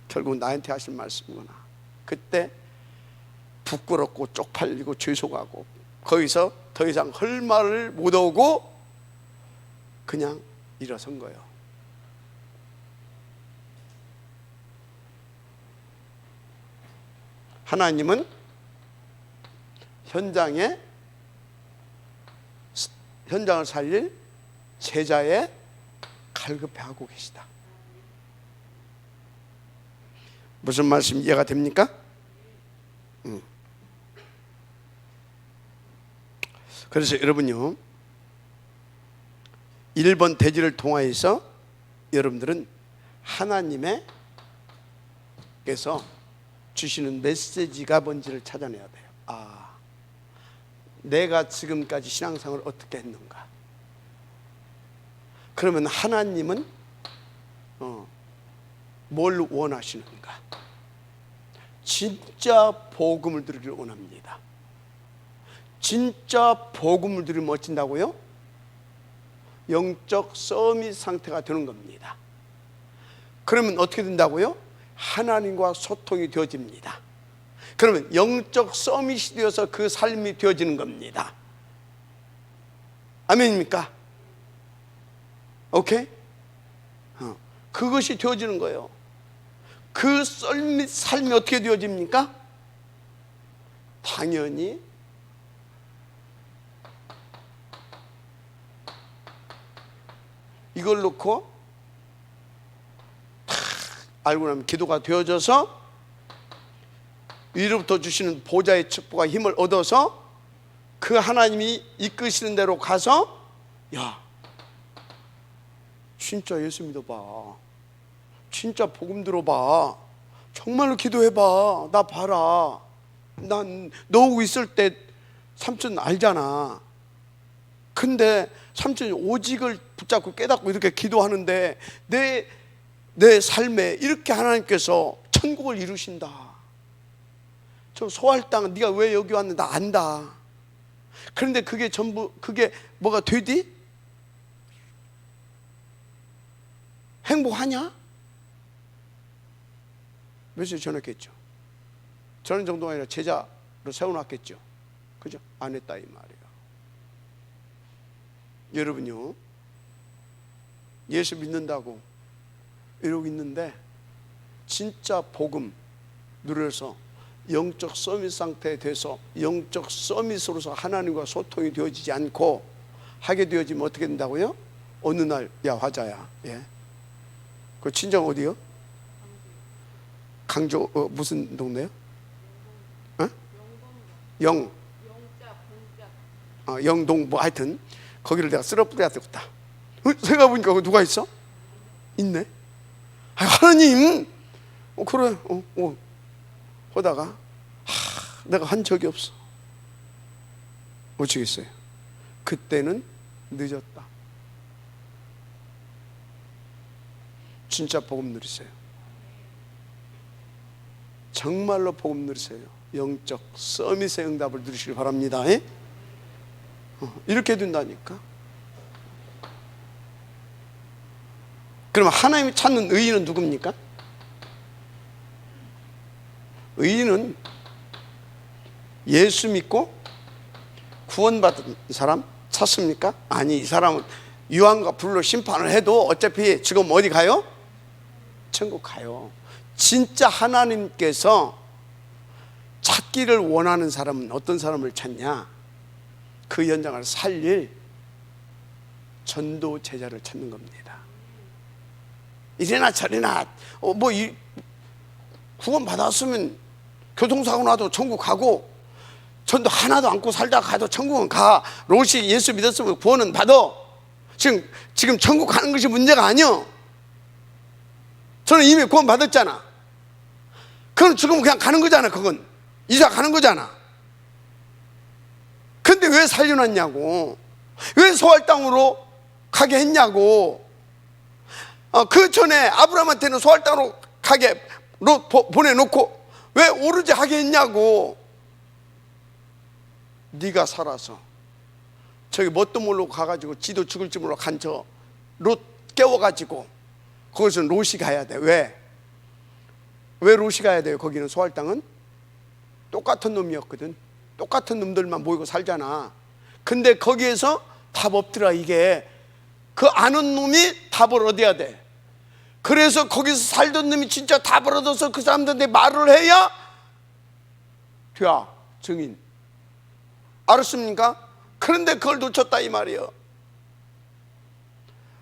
Speaker 1: 결국 나한테 하신 말씀이구나. 그때 부끄럽고 쪽팔리고 죄송하고 거기서 더 이상 할 말을 못 하고 그냥 일어선 거예요. 하나님은 현장을 살릴 제자에 갈급해하고 계시다. 무슨 말씀 이해가 됩니까? 그래서 여러분요, 1번 대지를 통하여서 여러분들은 하나님께서 주시는 메시지가 뭔지를 찾아내야 돼요. 내가 지금까지 신앙생활을 어떻게 했는가? 그러면 하나님은 뭘 원하시는가? 진짜 복음을 들으기를 원합니다. 진짜 복음을 들으면 어쩐다고요? 영적 서밋 상태가 되는 겁니다. 그러면 어떻게 된다고요? 하나님과 소통이 되어집니다. 그러면 영적 서밋이 되어서 그 삶이 되어지는 겁니다. 아멘입니까? 오케이? 그것이 되어지는 거예요. 그 삶이 어떻게 되어집니까? 당연히 이걸 놓고 탁 알고 나면 기도가 되어져서 위로부터 주시는 보좌의 축복과 힘을 얻어서 그 하나님이 이끄시는 대로 가서 야, 진짜 예수 믿어봐, 진짜 복음 들어봐, 정말로 기도해봐, 나 봐라, 난 너하고 있을 때 삼촌 알잖아. 근데 삼촌이 오직을 붙잡고 깨닫고 이렇게 기도하는데 내 삶에 이렇게 하나님께서 천국을 이루신다. 저 소할 땅 네가 왜 여기 왔는데 나 안다. 그런데 그게 전부 그게 뭐가 되디? 행복하냐? 며칠 전했겠죠. 저는 정도가 아니라 제자로 세워놨겠죠. 그죠? 안 했다 이 말이에요. 여러분요, 예수 믿는다고 이러고 있는데 진짜 복음 누려서 영적 서밋 상태에 돼서 영적 서밋으로서 하나님과 소통이 되어지지 않고 하게 되어지면 어떻게 된다고요? 어느 날, 야 화자야, 예, 그 친정 어디요? 강조 무슨 동네요? 영동 뭐 하여튼 거기를 내가 쓸어 뿌려야 되겠다. 생각해보니까 누가 있어? 있네. 하나님, 그래, 하다가 내가 한 적이 없어. 어쩌겠어요? 그때는 늦었다. 진짜 복음 누리세요. 정말로 복음 누리세요. 영적 서밋의 응답을 누리시길 바랍니다. 이렇게 된다니까. 그럼 하나님이 찾는 의인은 누굽니까? 의인은 예수 믿고 구원받은 사람 찾습니까? 아니, 이 사람은 유황과 불로 심판을 해도 어차피 지금 어디 가요? 천국 가요. 진짜 하나님께서 찾기를 원하는 사람은 어떤 사람을 찾냐? 그 현장을 살릴 전도 제자를 찾는 겁니다. 이래나 저래나 구원 받았으면 교통사고 나도 천국 가고, 전도 하나도 안고 살다가 가도 천국은 가. 롯이 예수 믿었으면 구원은 받아. 지금 천국 가는 것이 문제가 아니요. 저는 이미 구원 받았잖아. 그건 지금 그냥 가는 거잖아. 그건 이사 가는 거잖아. 근데 왜 살려놨냐고, 왜 소알 땅으로 가게 했냐고. 그 전에 아브라함한테는 소알 땅으로 가게 보내놓고 왜 오르지 하게 했냐고. 네가 살아서 저기 뭣도 모르고 가가지고 지도 죽을지 몰라 간 저 롯 깨워가지고 거기서 롯이 가야 돼. 왜 롯이 가야 돼요? 거기는 소알 땅은 똑같은 놈이었거든. 똑같은 놈들만 모이고 살잖아. 근데 거기에서 답 없더라. 이게 그 아는 놈이 답을 얻어야 돼. 그래서 거기서 살던 놈이 진짜 답을 얻어서 그 사람들한테 말을 해야 돼야 증인. 알았습니까? 그런데 그걸 놓쳤다 이 말이에요.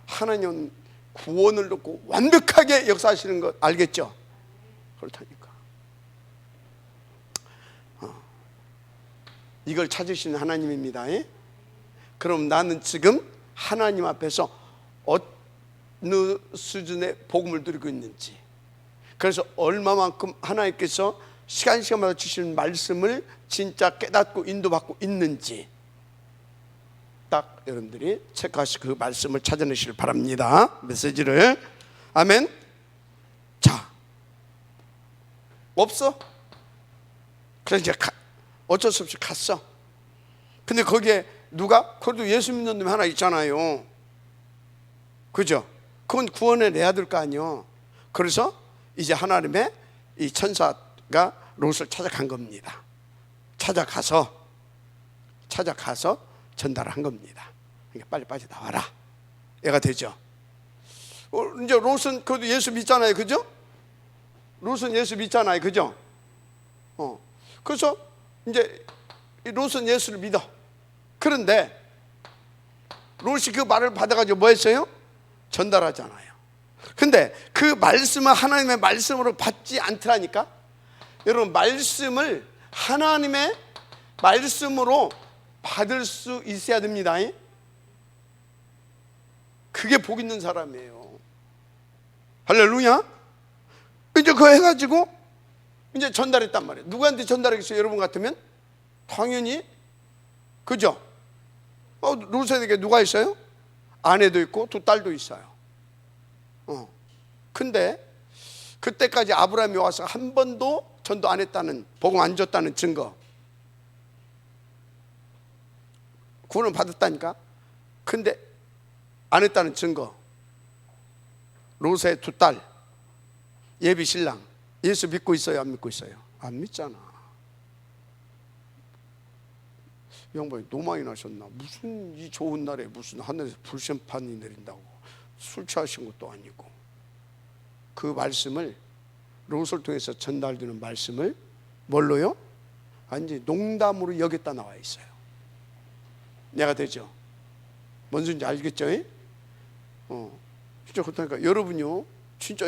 Speaker 1: 하나님은 구원을 놓고 완벽하게 역사하시는 것 알겠죠? 그렇다니까. 이걸 찾으시는 하나님입니다. 그럼 나는 지금 하나님 앞에서 어느 수준의 복음을 누리고 있는지, 그래서 얼마만큼 하나님께서 시간마다 주시는 말씀을 진짜 깨닫고 인도받고 있는지 딱 여러분들이 체크하시고 그 말씀을 찾아내시길 바랍니다. 메시지를. 아멘. 자, 없어? 그래서 이제 어쩔 수 없이 갔어. 근데 거기에 누가? 그래도 예수 믿는 놈이 하나 있잖아요. 그죠? 그건 구원해 내야 될 거 아니요. 그래서 이제 하나님의 이 천사가 롯을 찾아간 겁니다. 찾아가서 전달을 한 겁니다. 그러니까 빨리 나와라. 얘가 되죠. 이제 롯은 그래도 예수 믿잖아요. 그죠? 롯은 예수 믿잖아요. 그죠? 그래서 이제 롯은 예수를 믿어. 그런데 롯이 그 말을 받아가지고 뭐 했어요? 전달하잖아요. 근데 그 말씀은 하나님의 말씀으로 받지 않더라니까. 여러분, 말씀을 하나님의 말씀으로 받을 수 있어야 됩니다. 그게 복 있는 사람이에요. 할렐루야. 이제 그거 해가지고 이제 전달했단 말이에요. 누구한테 전달하겠어요? 여러분 같으면 당연히, 그죠? 롯에게 누가 있어요? 아내도 있고 두 딸도 있어요. 근데 그때까지 아브라함이 와서 한 번도 전도 안 했다는, 복음 안 줬다는 증거, 구원을 받았다니까. 근데 안 했다는 증거, 롯의 두 딸, 예비 신랑, 예수 믿고 있어요? 안 믿고 있어요? 안 믿잖아. 이 양반이 너무 많이 나셨나? 무슨 이 좋은 날에 무슨 하늘에서 불심판이 내린다고. 술 취하신 것도 아니고. 그 말씀을, 롯을 통해서 전달되는 말씀을 뭘로요? 완전히 농담으로 여겼다 나와 있어요. 내가 되죠. 뭔 소리인지 알겠죠? 진짜 그렇다니까. 여러분요, 진짜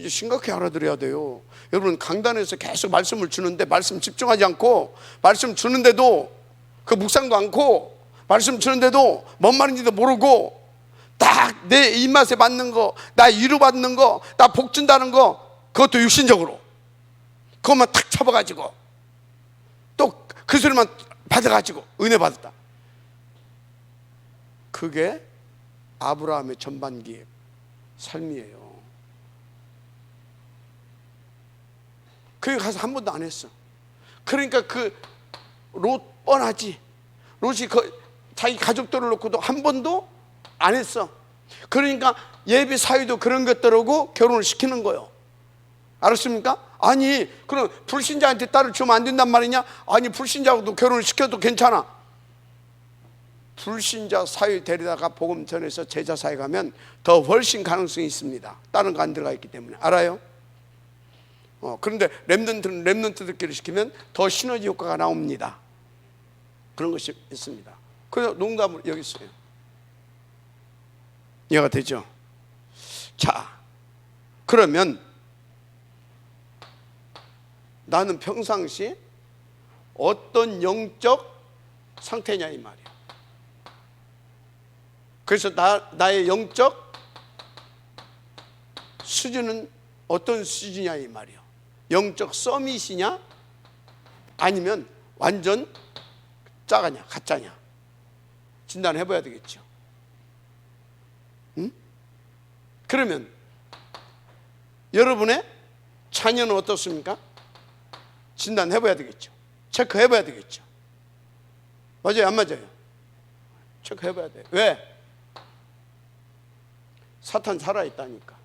Speaker 1: 심각히 알아들어야 돼요. 여러분, 강단에서 계속 말씀을 주는데 말씀 집중하지 않고, 말씀 주는데도 그 묵상도 않고, 말씀 주는데도 뭔 말인지도 모르고, 딱 내 입맛에 맞는 거, 나 위로받는 거, 나 복 준다는 거, 그것도 육신적으로 그것만 탁 잡아가지고 또 그 소리만 받아가지고 은혜 받았다. 그게 아브라함의 전반기의 삶이에요. 거기 가서 한 번도 안 했어. 그러니까 그 롯 뻔하지. 롯이 자기 가족들을 놓고도 한 번도 안 했어. 그러니까 예비 사위도 그런 것들하고 결혼을 시키는 거예요. 알았습니까? 아니, 그럼 불신자한테 딸을 주면 안 된단 말이냐? 아니, 불신자하고도 결혼을 시켜도 괜찮아. 불신자 사위 데리다가 복음 전해서 제자 사위 가면 더 훨씬 가능성이 있습니다. 다른 거 안 들어가 있기 때문에. 알아요? 그런데 렘넌트는 렘넌트들끼리 시키면 더 시너지 효과가 나옵니다. 그런 것이 있습니다. 그래서 농담을 여기 있어요. 이해가 되죠? 자, 그러면 나는 평상시 어떤 영적 상태냐 이 말이야. 그래서 나의 영적 수준은 어떤 수준이냐 이 말이야. 영적 서밋이냐 아니면 완전 짜가냐 가짜냐 진단을 해봐야 되겠죠. 응? 그러면 여러분의 자녀는 어떻습니까? 진단해봐야 되겠죠. 체크해봐야 되겠죠. 맞아요 안 맞아요? 체크해봐야 돼요. 왜? 사탄 살아있다니까.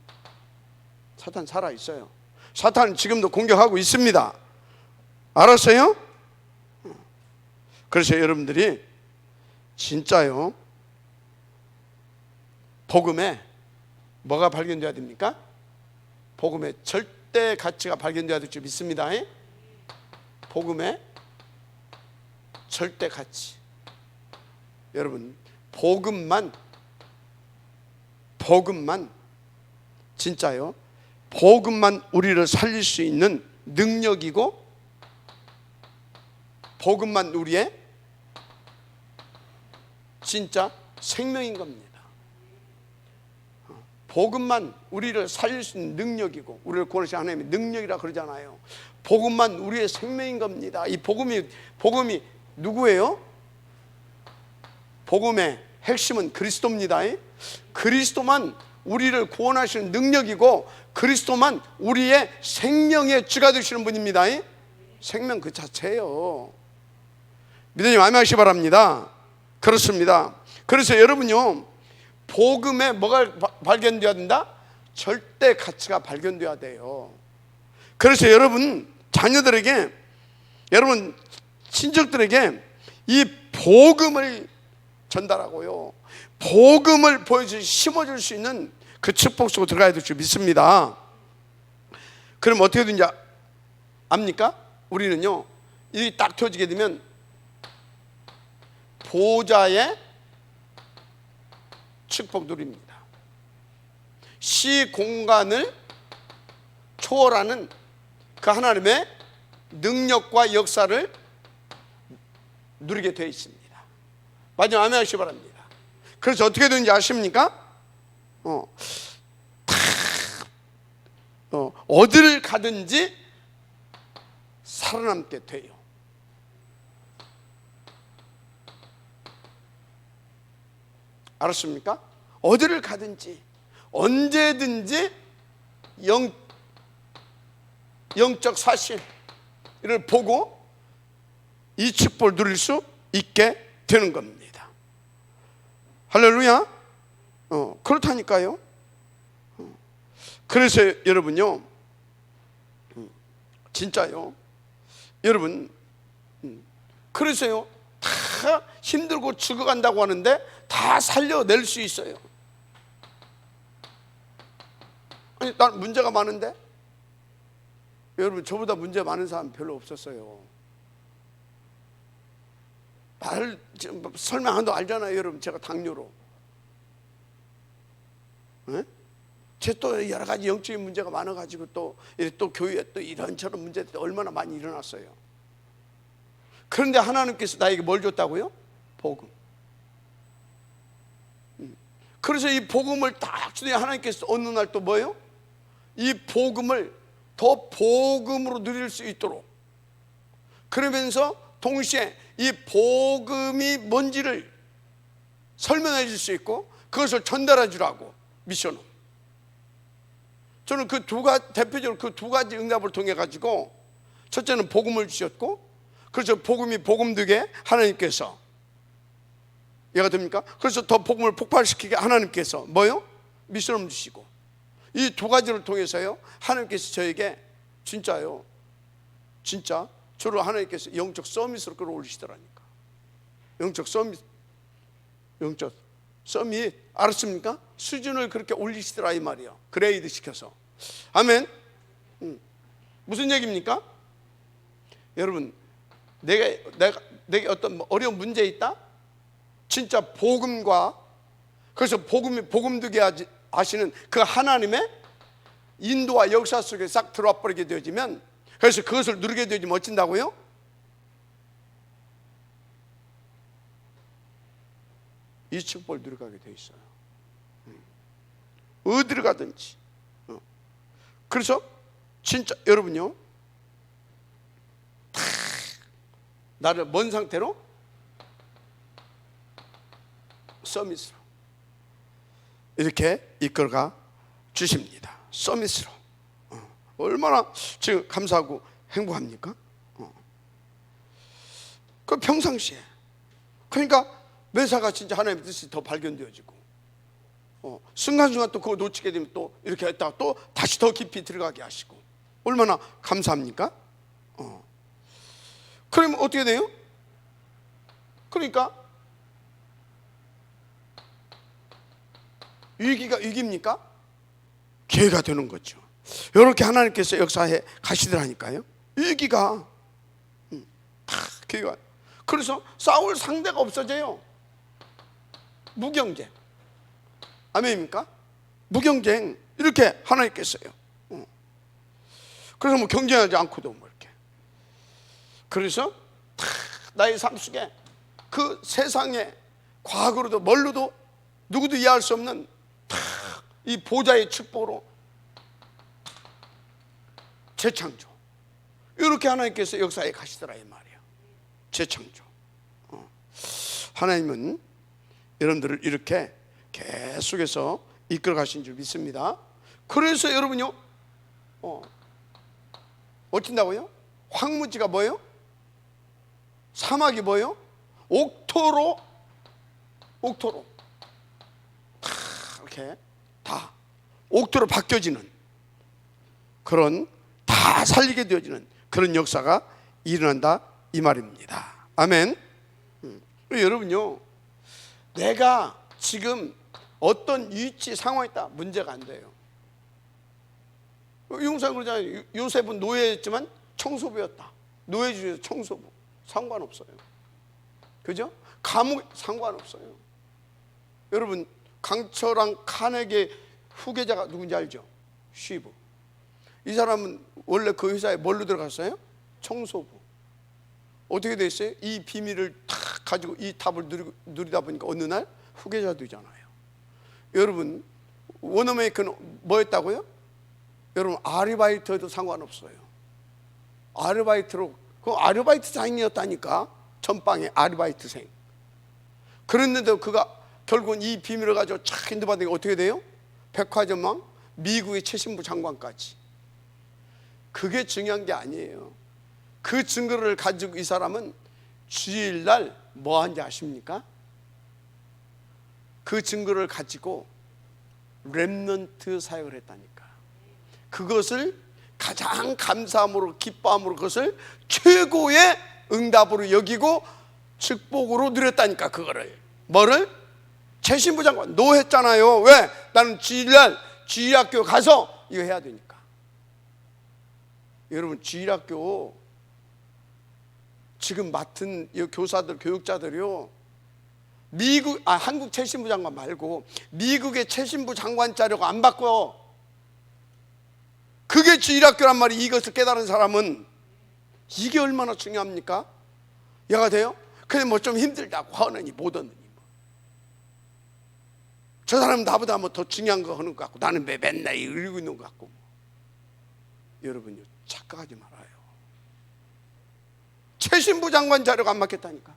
Speaker 1: 사탄 살아있어요. 사탄은 지금도 공격하고 있습니다. 알았어요? 그래서 여러분들이 진짜요 복음에 뭐가 발견돼야 됩니까? 복음의 절대 가치가 발견돼야 될 줄 믿습니다. 복음의 절대 가치. 여러분 복음만 진짜요 복음만 우리를 살릴 수 있는 능력이고 복음만 우리의 진짜 생명인 겁니다. 복음만 우리를 살릴 수 있는 능력이고 우리를 구원하신 하나님의 능력이라 그러잖아요. 복음만 우리의 생명인 겁니다. 이 복음이 누구예요? 복음의 핵심은 그리스도입니다. 그리스도만 우리를 구원하시는 능력이고 그리스도만 우리의 생명의 주가 되시는 분입니다. 생명 그 자체예요. 믿으님 아멘하시기 바랍니다. 그렇습니다. 그래서 여러분요 복음에 뭐가 발견되어야 된다? 절대 가치가 발견되어야 돼요. 그래서 여러분 자녀들에게 여러분 친척들에게 이 복음을 전달하고요 복음을 보여줄 심어줄 수 있는 그 축복 속으로 들어가야 될 줄 믿습니다. 그럼 어떻게 되는지 압니까? 우리는요 이 딱 켜지게 되면 보좌의 축복 누립니다. 시공간을 초월하는 그 하나님의 능력과 역사를 누리게 되어 있습니다. 마지막 아멘 하시기 바랍니다. 그래서 어떻게 되는지 아십니까? 어디를 가든지 살아남게 돼요. 알았습니까? 어디를 가든지 언제든지 영적 사실을 보고 이 축복을 누릴 수 있게 되는 겁니다. 할렐루야. 그렇다니까요. 그래서 여러분요 진짜요 여러분 그래서요 다 힘들고 죽어간다고 하는데 다 살려낼 수 있어요. 아니 난 문제가 많은데 여러분 저보다 문제 많은 사람 별로 없었어요. 말 설명 안 해도 알잖아요. 여러분 제가 당뇨로 제 또 여러 가지 영적인 문제가 많아가지고 또 교회에 또 이런저런 문제들이 얼마나 많이 일어났어요. 그런데 하나님께서 나에게 뭘 줬다고요? 복음. 그래서 이 복음을 딱 주더니 하나님께서 어느 날 또 뭐예요? 이 복음을 더 복음으로 누릴 수 있도록 그러면서 동시에 이 복음이 뭔지를 설명해 줄 수 있고 그것을 전달해 주라고 미션을. 저는 대표적으로 그 두 가지 응답을 통해 가지고 첫째는 복음을 주셨고 그래서 복음이 복음되게 하나님께서 이해가 됩니까? 그래서 더 복음을 폭발시키게 하나님께서 뭐요? 미션을 주시고 이 두 가지를 통해서요 하나님께서 저에게 진짜요 진짜 저를 하나님께서 영적 서밋으로 끌어올리시더라니까. 영적 서밋 알았습니까? 수준을 그렇게 올리시더라 이 말이에요. 그레이드 시켜서. 아멘. 무슨 얘기입니까? 여러분, 내게 어떤 어려운 문제 있다? 진짜 복음과, 그래서 복음되게 하시는 그 하나님의 인도와 역사 속에 싹 들어와 버리게 되어지면, 그래서 그것을 누리게 되어지면 어쩐다고요? 이 축복을 누려가게 돼 있어요. 어디를 가든지. 그래서 진짜 여러분요, 다 나를 먼 상태로 서밋으로 이렇게 이끌어가 주십니다. 서밋으로. 얼마나 지금 감사하고 행복합니까? 그 평상시에, 그러니까 매사가 진짜 하나님의 뜻이 더 발견되어지고, 순간순간 또 그거 놓치게 되면 또 이렇게 했다가 또 다시 더 깊이 들어가게 하시고, 얼마나 감사합니까? 그러면 어떻게 돼요? 그러니까 위기가 위기입니까? 기회가 되는 거죠. 이렇게 하나님께서 역사해 가시더라니까요. 위기가 다 기회가. 그래서 싸울 상대가 없어져요. 무경쟁. 아멘입니까? 무경쟁. 이렇게 하나님께서요. 그래서 뭐 경쟁하지 않고도 뭐 이렇게. 그래서 다 나의 삶 속에 그 세상에 과거로도 멀로도 누구도 이해할 수 없는 다 이 보좌의 축복으로 재창조. 이렇게 하나님께서 역사에 가시더라 이 말이에요. 재창조. 하나님은 여러분들을 이렇게 계속해서 이끌어 가신 줄 믿습니다. 그래서 여러분요, 어쩐다고요? 황무지가 뭐예요? 사막이 뭐예요? 옥토로 다 이렇게 다 옥토로 바뀌어지는 그런, 다 살리게 되어지는 그런 역사가 일어난다 이 말입니다. 아멘. 여러분요, 내가 지금 어떤 위치 상황에 있다 문제가 안 돼요. 용사 그러잖아요. 요셉은 노예였지만 청소부였다. 노예 중에서 청소부, 상관없어요. 그죠? 감옥 상관없어요. 여러분, 강철왕 칸에게 후계자가 누군지 알죠? 쉬브. 이 사람은 원래 그 회사에 뭘로 들어갔어요? 청소부. 어떻게 됐어요? 이 비밀을 탁 가지고 이 탑을 누리다 보니까 어느 날 후계자 되잖아요. 여러분, 워너메이커는 뭐였다고요? 여러분, 아르바이트도 상관없어요. 아르바이트로, 그 아르바이트생이었다니까. 전방에 아르바이트생. 그랬는데 그가 결국은 이 비밀을 가지고 착 인도받으니까 어떻게 돼요? 백화점왕, 미국의 최신부 장관까지. 그게 중요한 게 아니에요. 그 증거를 가지고 이 사람은 주일날 뭐 한지 아십니까? 그 증거를 가지고 렘넌트 사역을 했다니까. 그것을 가장 감사함으로, 기뻐함으로 그것을 최고의 응답으로 여기고 축복으로 누렸다니까. 그거를 뭐를? 최신부 장관 노했잖아요. 왜? 나는 주일날 주일학교 가서 이거 해야 되니까. 여러분, 주일학교 지금 맡은 이 교사들, 교육자들이요, 한국 최신부 장관 말고 미국의 최신부 장관 자료가 안 바꿔. 그게 주일학교란 말이. 이것을 깨달은 사람은 이게 얼마나 중요합니까? 이해가 돼요? 근데 뭐 좀 힘들다고 하느니 못 얻느니 뭐. 저 사람은 나보다 뭐 더 중요한 거 하는 것 같고 나는 왜 맨날 읽고 있는 것 같고. 여러분요, 착각하지 말아요. 최신부 장관 자료가 안 맞겠다니까.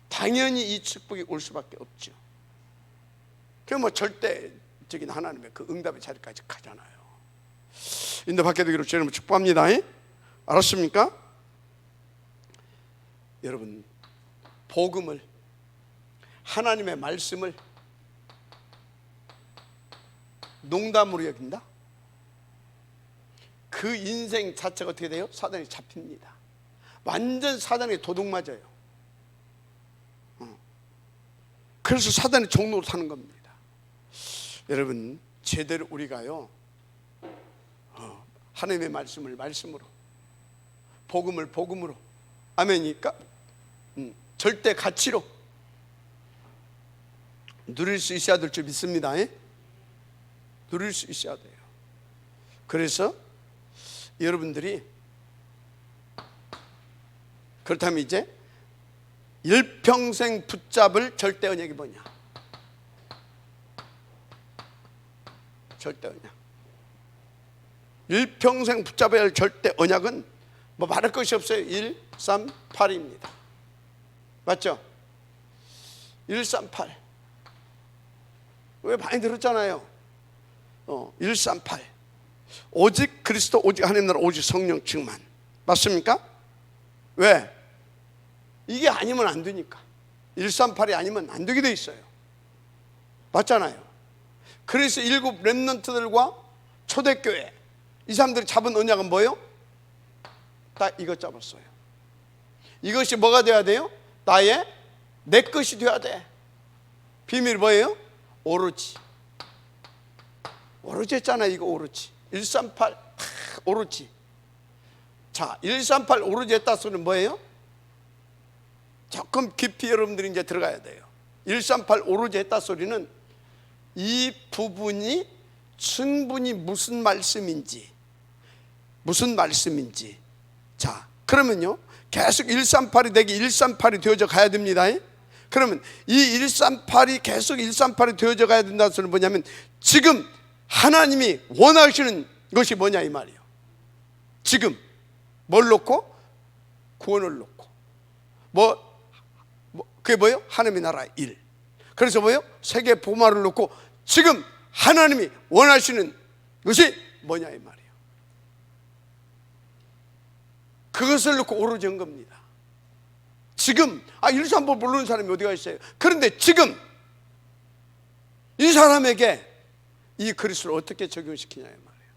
Speaker 1: 당연히 이 축복이 올 수밖에 없죠. 그 뭐 절대적인 하나님의 그 응답의 자리까지 가잖아요. 인도받게 되기로 주님을 축복합니다. 알았습니까? 여러분, 복음을, 하나님의 말씀을 농담으로 여긴다? 그 인생 자체가 어떻게 돼요? 사단이 잡힙니다. 완전 사단이 도둑 맞아요. 그래서 사단이 종로로 사는 겁니다. 여러분, 제대로 우리가요, 하나님의 말씀을 말씀으로, 복음을 복음으로, 아멘이니까 절대 가치로 누릴 수 있어야 될 줄 믿습니다. 누릴 수 있어야 돼요. 그래서 여러분들이 그렇다면 이제 일평생 붙잡을 절대 언약이 뭐냐? 절대 언약. 일평생 붙잡아야 할 절대 언약은 뭐 말할 것이 없어요. 138입니다. 맞죠? 138. 왜 많이 들었잖아요. 138. 오직 그리스도, 오직 하나님 나라, 오직 성령 충만. 맞습니까? 왜? 이게 아니면 안 되니까. 138이 아니면 안 되게 돼 있어요. 맞잖아요. 그래서 일곱 렘넌트들과 초대교회, 이 사람들이 잡은 언약은 뭐예요? 다 이것 잡았어요. 이것이 뭐가 돼야 돼요? 내 것이 돼야 돼. 비밀이 뭐예요? 오로지. 오로지 했잖아요. 이거 오로지. 138 오로지. 자, 138 오로지 했다 소리는 뭐예요? 조금 깊이 여러분들이 이제 들어가야 돼요. 138 오로지 했다 소리는 이 부분이 충분히 무슨 말씀인지, 자, 그러면요 계속 138이 되게 138이 되어져 가야 됩니다. 그러면 이 138이 계속 138이 되어져 가야 된다는 소리는 뭐냐면, 지금 하나님이 원하시는 것이 뭐냐 이 말이에요. 지금 뭘 놓고? 구원을 놓고. 그게 뭐예요? 하나님의 나라 일. 그래서 뭐예요? 세계 복음화를 놓고 지금 하나님이 원하시는 것이 뭐냐 이 말이에요. 그것을 놓고 오로지 한 겁니다. 지금 138 모르는 사람이 어디가 있어요? 그런데 지금 이 사람에게 이 그리스도를 어떻게 적용시키냐 이 말이에요.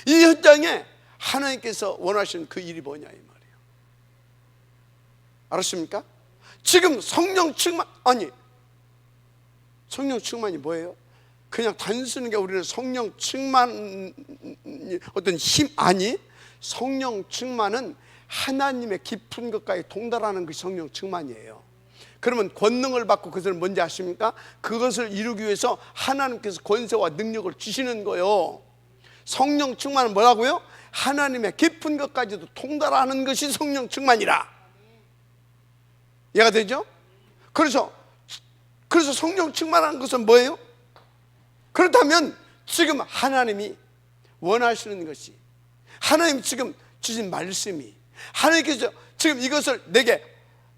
Speaker 1: 이 현장에 하나님께서 원하시는 그 일이 뭐냐 이 말이에요. 알았습니까? 지금 성령 충만, 성령 충만이 뭐예요? 그냥 단순하게 우리는 성령 충만 어떤 힘, 성령 충만은 하나님의 깊은 것까지 동달하는 것이 성령 충만이에요. 그러면 권능을 받고 그것을 뭔지 아십니까? 그것을 이루기 위해서 하나님께서 권세와 능력을 주시는 거예요. 성령 충만은 뭐라고요? 하나님의 깊은 것까지도 통달하는 것이 성령 충만이라. 이해가 되죠? 그래서 성령 충만한 것은 뭐예요? 그렇다면 지금 하나님이 원하시는 것이, 하나님이 지금 주신 말씀이, 하나님께서 지금 이것을 내게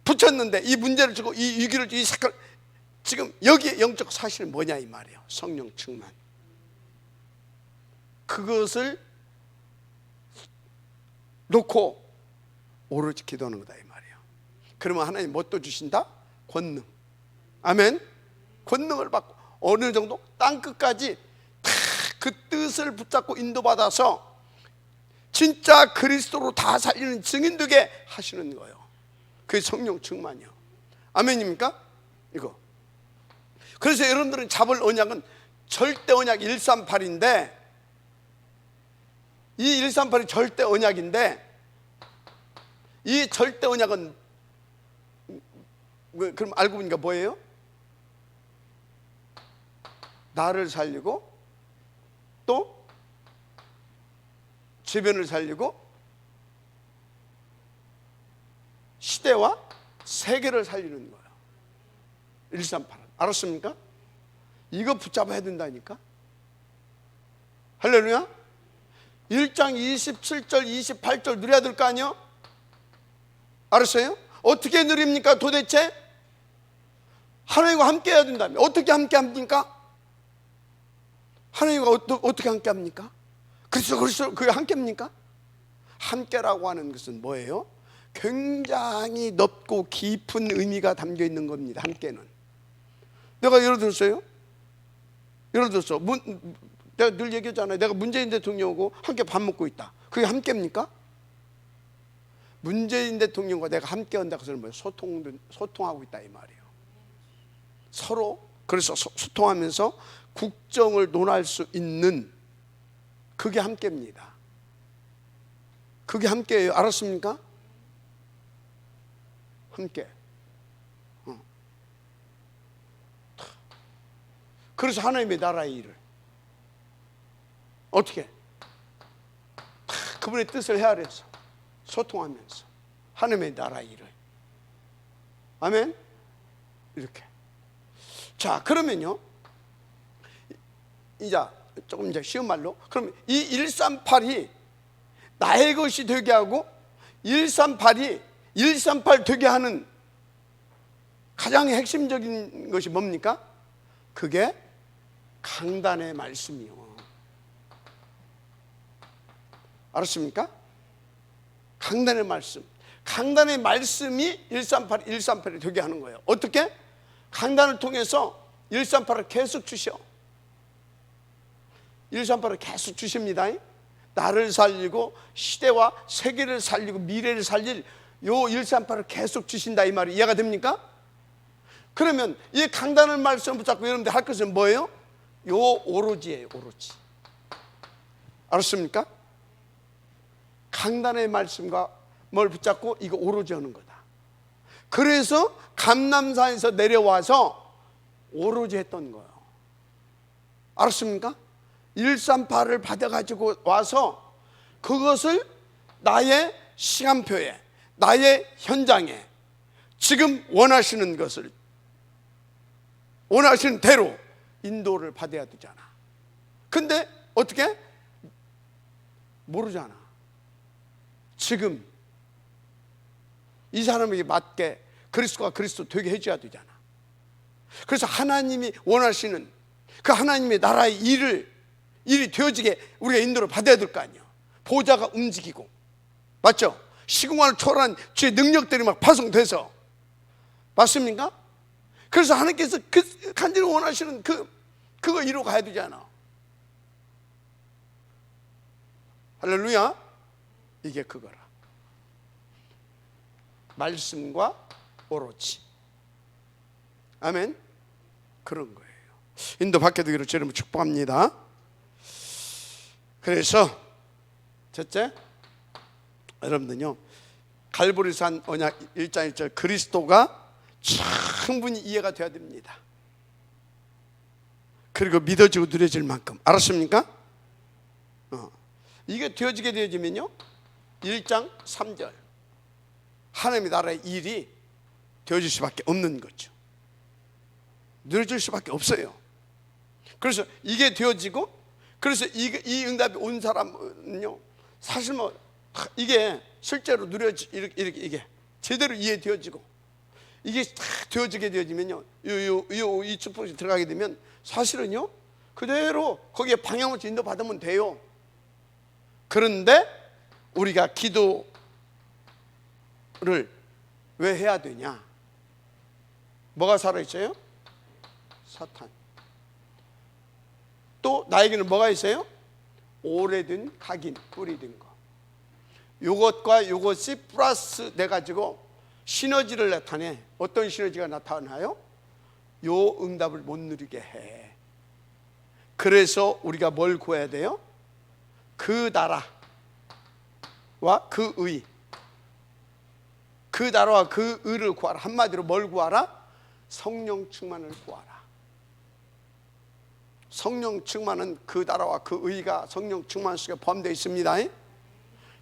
Speaker 1: 붙였는데, 이 문제를 주고 이 위기를 주고 이 사건, 지금 여기에 영적 사실은 뭐냐 이 말이에요. 성령 충만. 그것을 놓고 오로지 기도하는 거다 이 말이에요. 그러면 하나님 뭐 또 주신다? 권능. 아멘. 권능을 받고 어느 정도 땅끝까지 다 그 뜻을 붙잡고 인도받아서 진짜 그리스도로 다 살리는 증인 되게 하시는 거예요. 그게 성령 충만이요. 아멘입니까? 이거. 그래서 여러분들은 잡을 언약은 절대 언약 138인데, 이 138이 절대 언약인데, 이 절대 언약은 그럼 알고 보니까 뭐예요? 나를 살리고 또 주변을 살리고 시대와 세계를 살리는 거예요. 138. 알았습니까? 이거 붙잡아야 된다니까. 할렐루야. 1장 27절 28절 누려야 될 거 아니요? 알았어요? 어떻게 누립니까 도대체? 하나님과 함께 해야 된다며. 어떻게 함께 합니까? 하나님과 어떻게 함께 합니까? 그리스도 그게 함께 합니까? 함께라고 하는 것은 뭐예요? 굉장히 넓고 깊은 의미가 담겨 있는 겁니다. 함께는. 내가 예를 들었어요. 내가 늘 얘기했잖아요. 내가 문재인 대통령하고 함께 밥 먹고 있다. 그게 함께입니까? 문재인 대통령과 내가 함께 한다고 해서 뭐예요? 소통하고 있다 이 말이에요. 서로 그래서 소통하면서 국정을 논할 수 있는, 그게 함께입니다. 그게 함께예요. 알았습니까? 함께. 그래서 하나님의 나라의 일을 어떻게? 그분의 뜻을 헤아려서 소통하면서 하나님의 나라의 일을. 아멘? 이렇게. 자, 그러면요, 이제 조금 이제 쉬운 말로, 그럼 이 138이 나의 것이 되게 하고 138이 138 되게 하는 가장 핵심적인 것이 뭡니까? 그게 강단의 말씀이요. 알았습니까? 강단의 말씀. 강단의 말씀이 138이 되게 하는 거예요. 어떻게? 강단을 통해서 138을 계속 주셔. 138을 계속 주십니다. 나를 살리고 시대와 세계를 살리고 미래를 살릴 요 138을 계속 주신다, 이 말이 이해가 됩니까? 그러면 이 강단의 말씀을 붙잡고 여러분들 할 것은 뭐예요? 요 오로지예요. 오로지. 알았습니까? 강단의 말씀과 뭘 붙잡고 이거 오로지 하는 거다. 그래서 감남산에서 내려와서 오로지 했던 거예요. 알았습니까? 138을 받아가지고 와서 그것을 나의 시간표에, 나의 현장에 지금 원하시는 것을 원하시는 대로 인도를 받아야 되잖아. 근데 어떻게? 모르잖아. 지금 이 사람에게 맞게 그리스도가 그리스도 되게 해줘야 되잖아. 그래서 하나님이 원하시는 그 하나님의 나라의 일이 되어지게 우리가 인도를 받아야 될 거 아니에요. 보좌가 움직이고, 맞죠? 시공간을 초월한 주의 능력들이 막 파송돼서, 맞습니까? 그래서 하나님께서 그 간절히 원하시는 그거 이루어 가야 되잖아. 할렐루야. 이게 그거라. 말씀과 오로지. 아멘. 그런 거예요. 인도 받게 되기를 주님을 축복합니다. 그래서 첫째, 여러분들요, 갈보리산 언약 1장 1절 그리스도가 충분히 이해가 돼야 됩니다. 그리고 믿어지고 누려질 만큼. 알았습니까? 이게 되어지면요, 1장 3절 하나님의 나라의 일이 되어질 수밖에 없는 거죠. 누려질 수밖에 없어요. 그래서 이게 되어지고, 그래서 이 응답이 온 사람은요, 사실 뭐 이게 실제로 이게 제대로 이해되어지고, 이게 다 되어지게 되어지면요, 이 축복이 들어가게 되면 사실은요, 그대로 거기에 방향을 인도 받으면 돼요. 그런데 우리가 기도를 왜 해야 되냐? 뭐가 살아있어요? 사탄. 또 나에게는 뭐가 있어요? 오래된 각인, 뿌리된 거. 요것과 요것이 플러스 돼가지고 시너지를 나타내. 어떤 시너지가 나타나요? 요 응답을 못 누리게 해. 그래서 우리가 뭘 구해야 돼요? 그 나라와 그 의, 그 나라와 그 의를 구하라. 한마디로 뭘 구하라? 성령 충만을 구하라. 성령 충만은 그 나라와 그 의가 성령 충만 속에 포함되어 있습니다.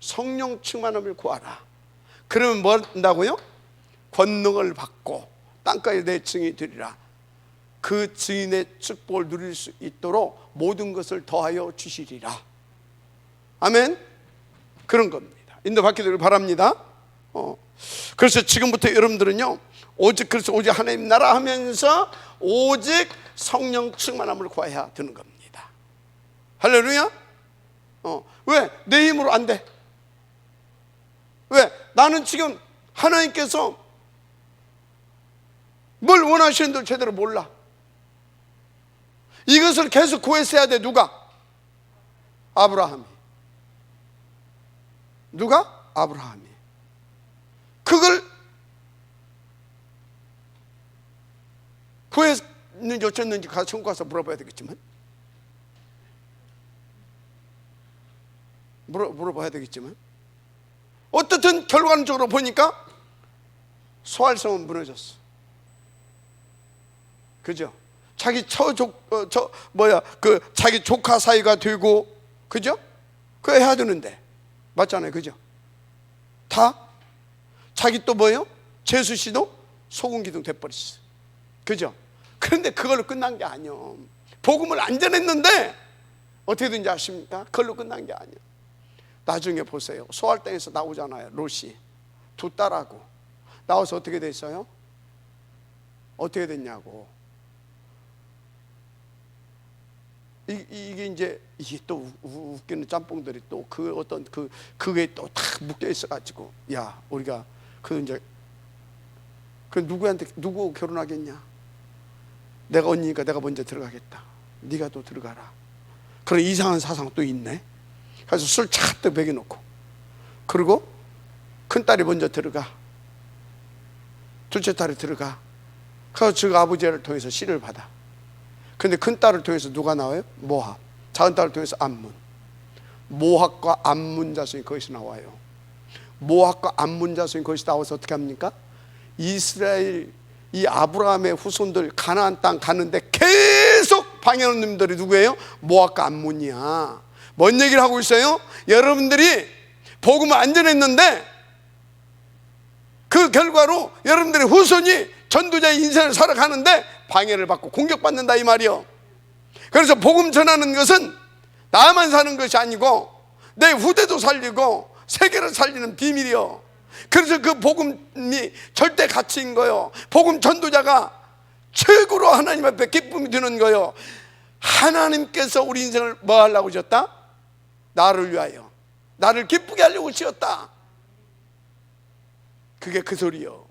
Speaker 1: 성령 충만함을 구하라. 그러면 뭐 한다고요? 권능을 받고 땅까지 내 증인이 되리라. 그 증인의 축복을 누릴 수 있도록 모든 것을 더하여 주시리라. 아멘. 그런 겁니다. 인도 받게 되길 바랍니다. 그래서 지금부터 여러분들은요, 오직 하나님 나라 하면서 오직 성령 충만함을 구해야 되는 겁니다. 할렐루야. 왜? 내 힘으로 안 돼. 왜? 나는 지금 하나님께서 뭘 원하시는지 제대로 몰라. 이것을 계속 구했어야 돼. 누가? 아브라함이. 누가? 아브라함이. 그걸 구했는지 어쨌는지 가서 천국 가서 물어봐야 되겠지만, 물어봐야 되겠지만, 어떻든 결과적으로 보니까 소활성은 무너졌어. 그죠? 자기 자기 조카 사이가 되고, 그죠? 그거 해야 되는데. 맞잖아요. 그죠? 다 자기 또 뭐예요? 재수 씨도 소금기둥 돼버렸어. 그죠? 그런데 그걸로 끝난 게 아니요. 복음을 안 전했는데 어떻게 된지 아십니까? 그걸로 끝난 게 아니에요. 나중에 보세요. 소활당에서 나오잖아요. 롯이 두 딸하고 나와서 어떻게 됐어요? 어떻게 됐냐고. 이게 또 웃기는 짬뽕들이 또 그 어떤 그게 또 다 묶여 있어가지고, 야, 우리가 그 누구한테 누구 결혼하겠냐? 내가 언니니까 내가 먼저 들어가겠다. 네가 또 들어가라. 그런 이상한 사상 또 있네. 그래서 술 차트 먹여놓고, 그리고 큰 딸이 먼저 들어가, 둘째 딸이 들어가. 그래서 저 아버지를 통해서 씨를 받아. 근데 큰 딸을 통해서 누가 나와요? 모합. 작은 딸을 통해서 암문. 모합과 암문 자손이 거기서 나와요. 모합과 암문 자손이 거기서 나와서 어떻게 합니까? 이스라엘, 이 아브라함의 후손들 가나안 땅 가는데 계속 방해하는 놈들이 누구예요? 모합과 암문이야. 뭔 얘기를 하고 있어요? 여러분들이 복음을 안 전했는데 그 결과로 여러분들의 후손이 전도자의 인생을 살아가는데 방해를 받고 공격받는다, 이 말이요. 그래서 복음 전하는 것은 나만 사는 것이 아니고 내 후대도 살리고 세계를 살리는 비밀이요. 그래서 그 복음이 절대 가치인 거요. 복음 전도자가 최고로 하나님 앞에 기쁨이 드는 거요. 하나님께서 우리 인생을 뭐 하려고 지었다? 나를 위하여, 나를 기쁘게 하려고 지었다. 그게 그 소리요.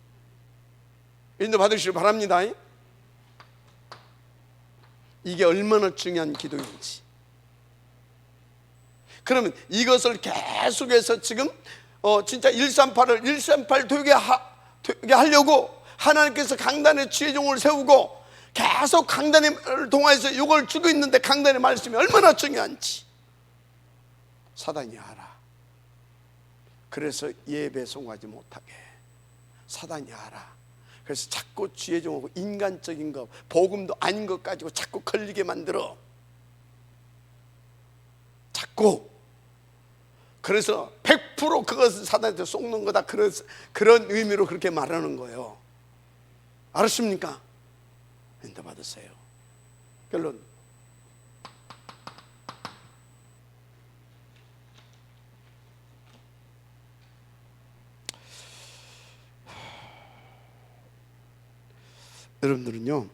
Speaker 1: 인도 받으시길 바랍니다. 이게 얼마나 중요한 기도인지. 그러면 이것을 계속해서 지금 진짜 138 되게 하려고 하나님께서 강단에 지혜종을 세우고 계속 강단을 통해서 이걸 주고 있는데, 강단의 말씀이 얼마나 중요한지 사단이 알아. 그래서 예배 송하지 못하게 사단이 알아. 그래서 자꾸 지혜종하고 인간적인 것, 복음도 아닌 것 가지고 자꾸 걸리게 만들어. 자꾸. 그래서 100% 그것은 사단한테 속는 거다, 그런 의미로 그렇게 말하는 거예요. 알았습니까? 인도 받으세요. 결론. 여러분들은요,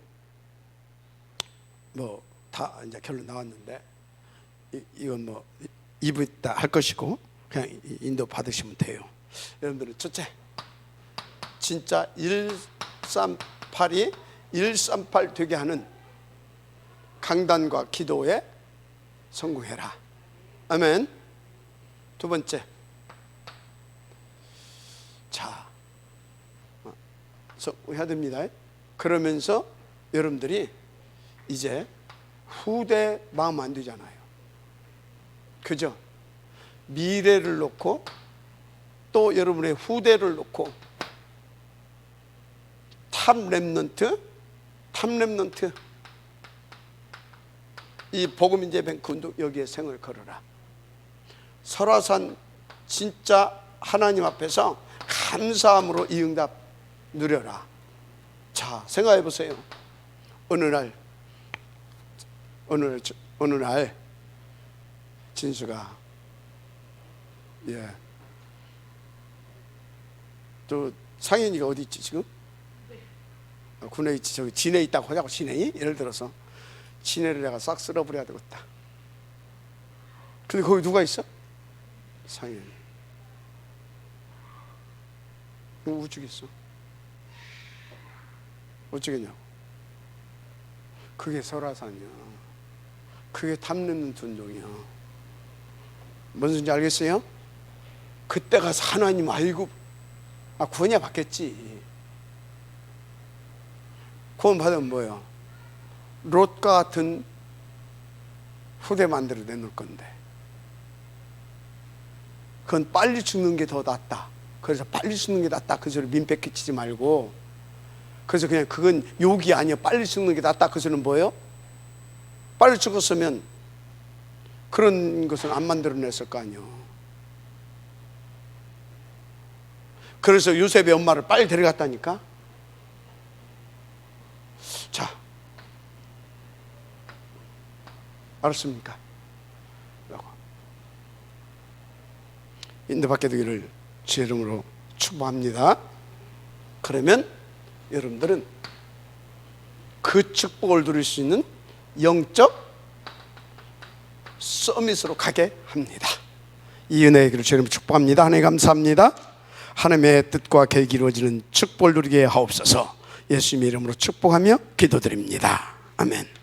Speaker 1: 뭐 다 이제 결론 나왔는데, 이건 뭐 2부 있다 할 것이고 그냥 인도 받으시면 돼요. 여러분들은 첫째, 진짜 138이 138 되게 하는 강단과 기도에 성공해라. 아멘. 두 번째, 자, 해야 됩니다. 그러면서 여러분들이 이제 후대 마음 안 되잖아요. 그죠? 미래를 놓고 또 여러분의 후대를 놓고 탑 렘넌트 이 복음인재 뱅크 운동, 여기에 생을 걸어라. 설화산 진짜 하나님 앞에서 감사함으로 이 응답 누려라. 자, 생각해 보세요. 어느 날 진수가, 또 상현이가 어디 있지 지금? 군에 있지. 저기 진해에 있다고 하자고. 진해이? 예를 들어서 진해를 내가 싹 쓸어버려야 되겠다. 근데 거기 누가 있어? 상현이. 그럼 어쩌겠어? 어쩌겠냐고. 그게 설화산이야. 그게 탐내는 tun종이야. 뭔 소리인지 알겠어요? 그때 가서 하나님 알고 구원이야 받겠지. 구원 받으면 뭐예요? 롯과 같은 후대 만들어 내놓을 건데. 그건 빨리 죽는 게 더 낫다. 그래서 빨리 죽는 게 낫다. 그 소리 민폐 끼치지 말고. 그래서 그냥 그건 욕이 아니야. 빨리 죽는 게 낫다. 그 소리는 뭐예요? 빨리 죽었으면 그런 것은 안 만들어냈을 거 아니에요. 그래서 요셉의 엄마를 빨리 데려갔다니까. 자, 알았습니까? 인도받게 되기를 주의 이름으로 축복합니다. 그러면 여러분들은 그 축복을 누릴 수 있는 영적 서밋으로 가게 합니다. 이 은혜의 길을 주의 이름으로 축복합니다. 하나님 감사합니다. 하나님의 뜻과 계획이 이루어지는 축복을 누리게 하옵소서. 예수님의 이름으로 축복하며 기도드립니다. 아멘.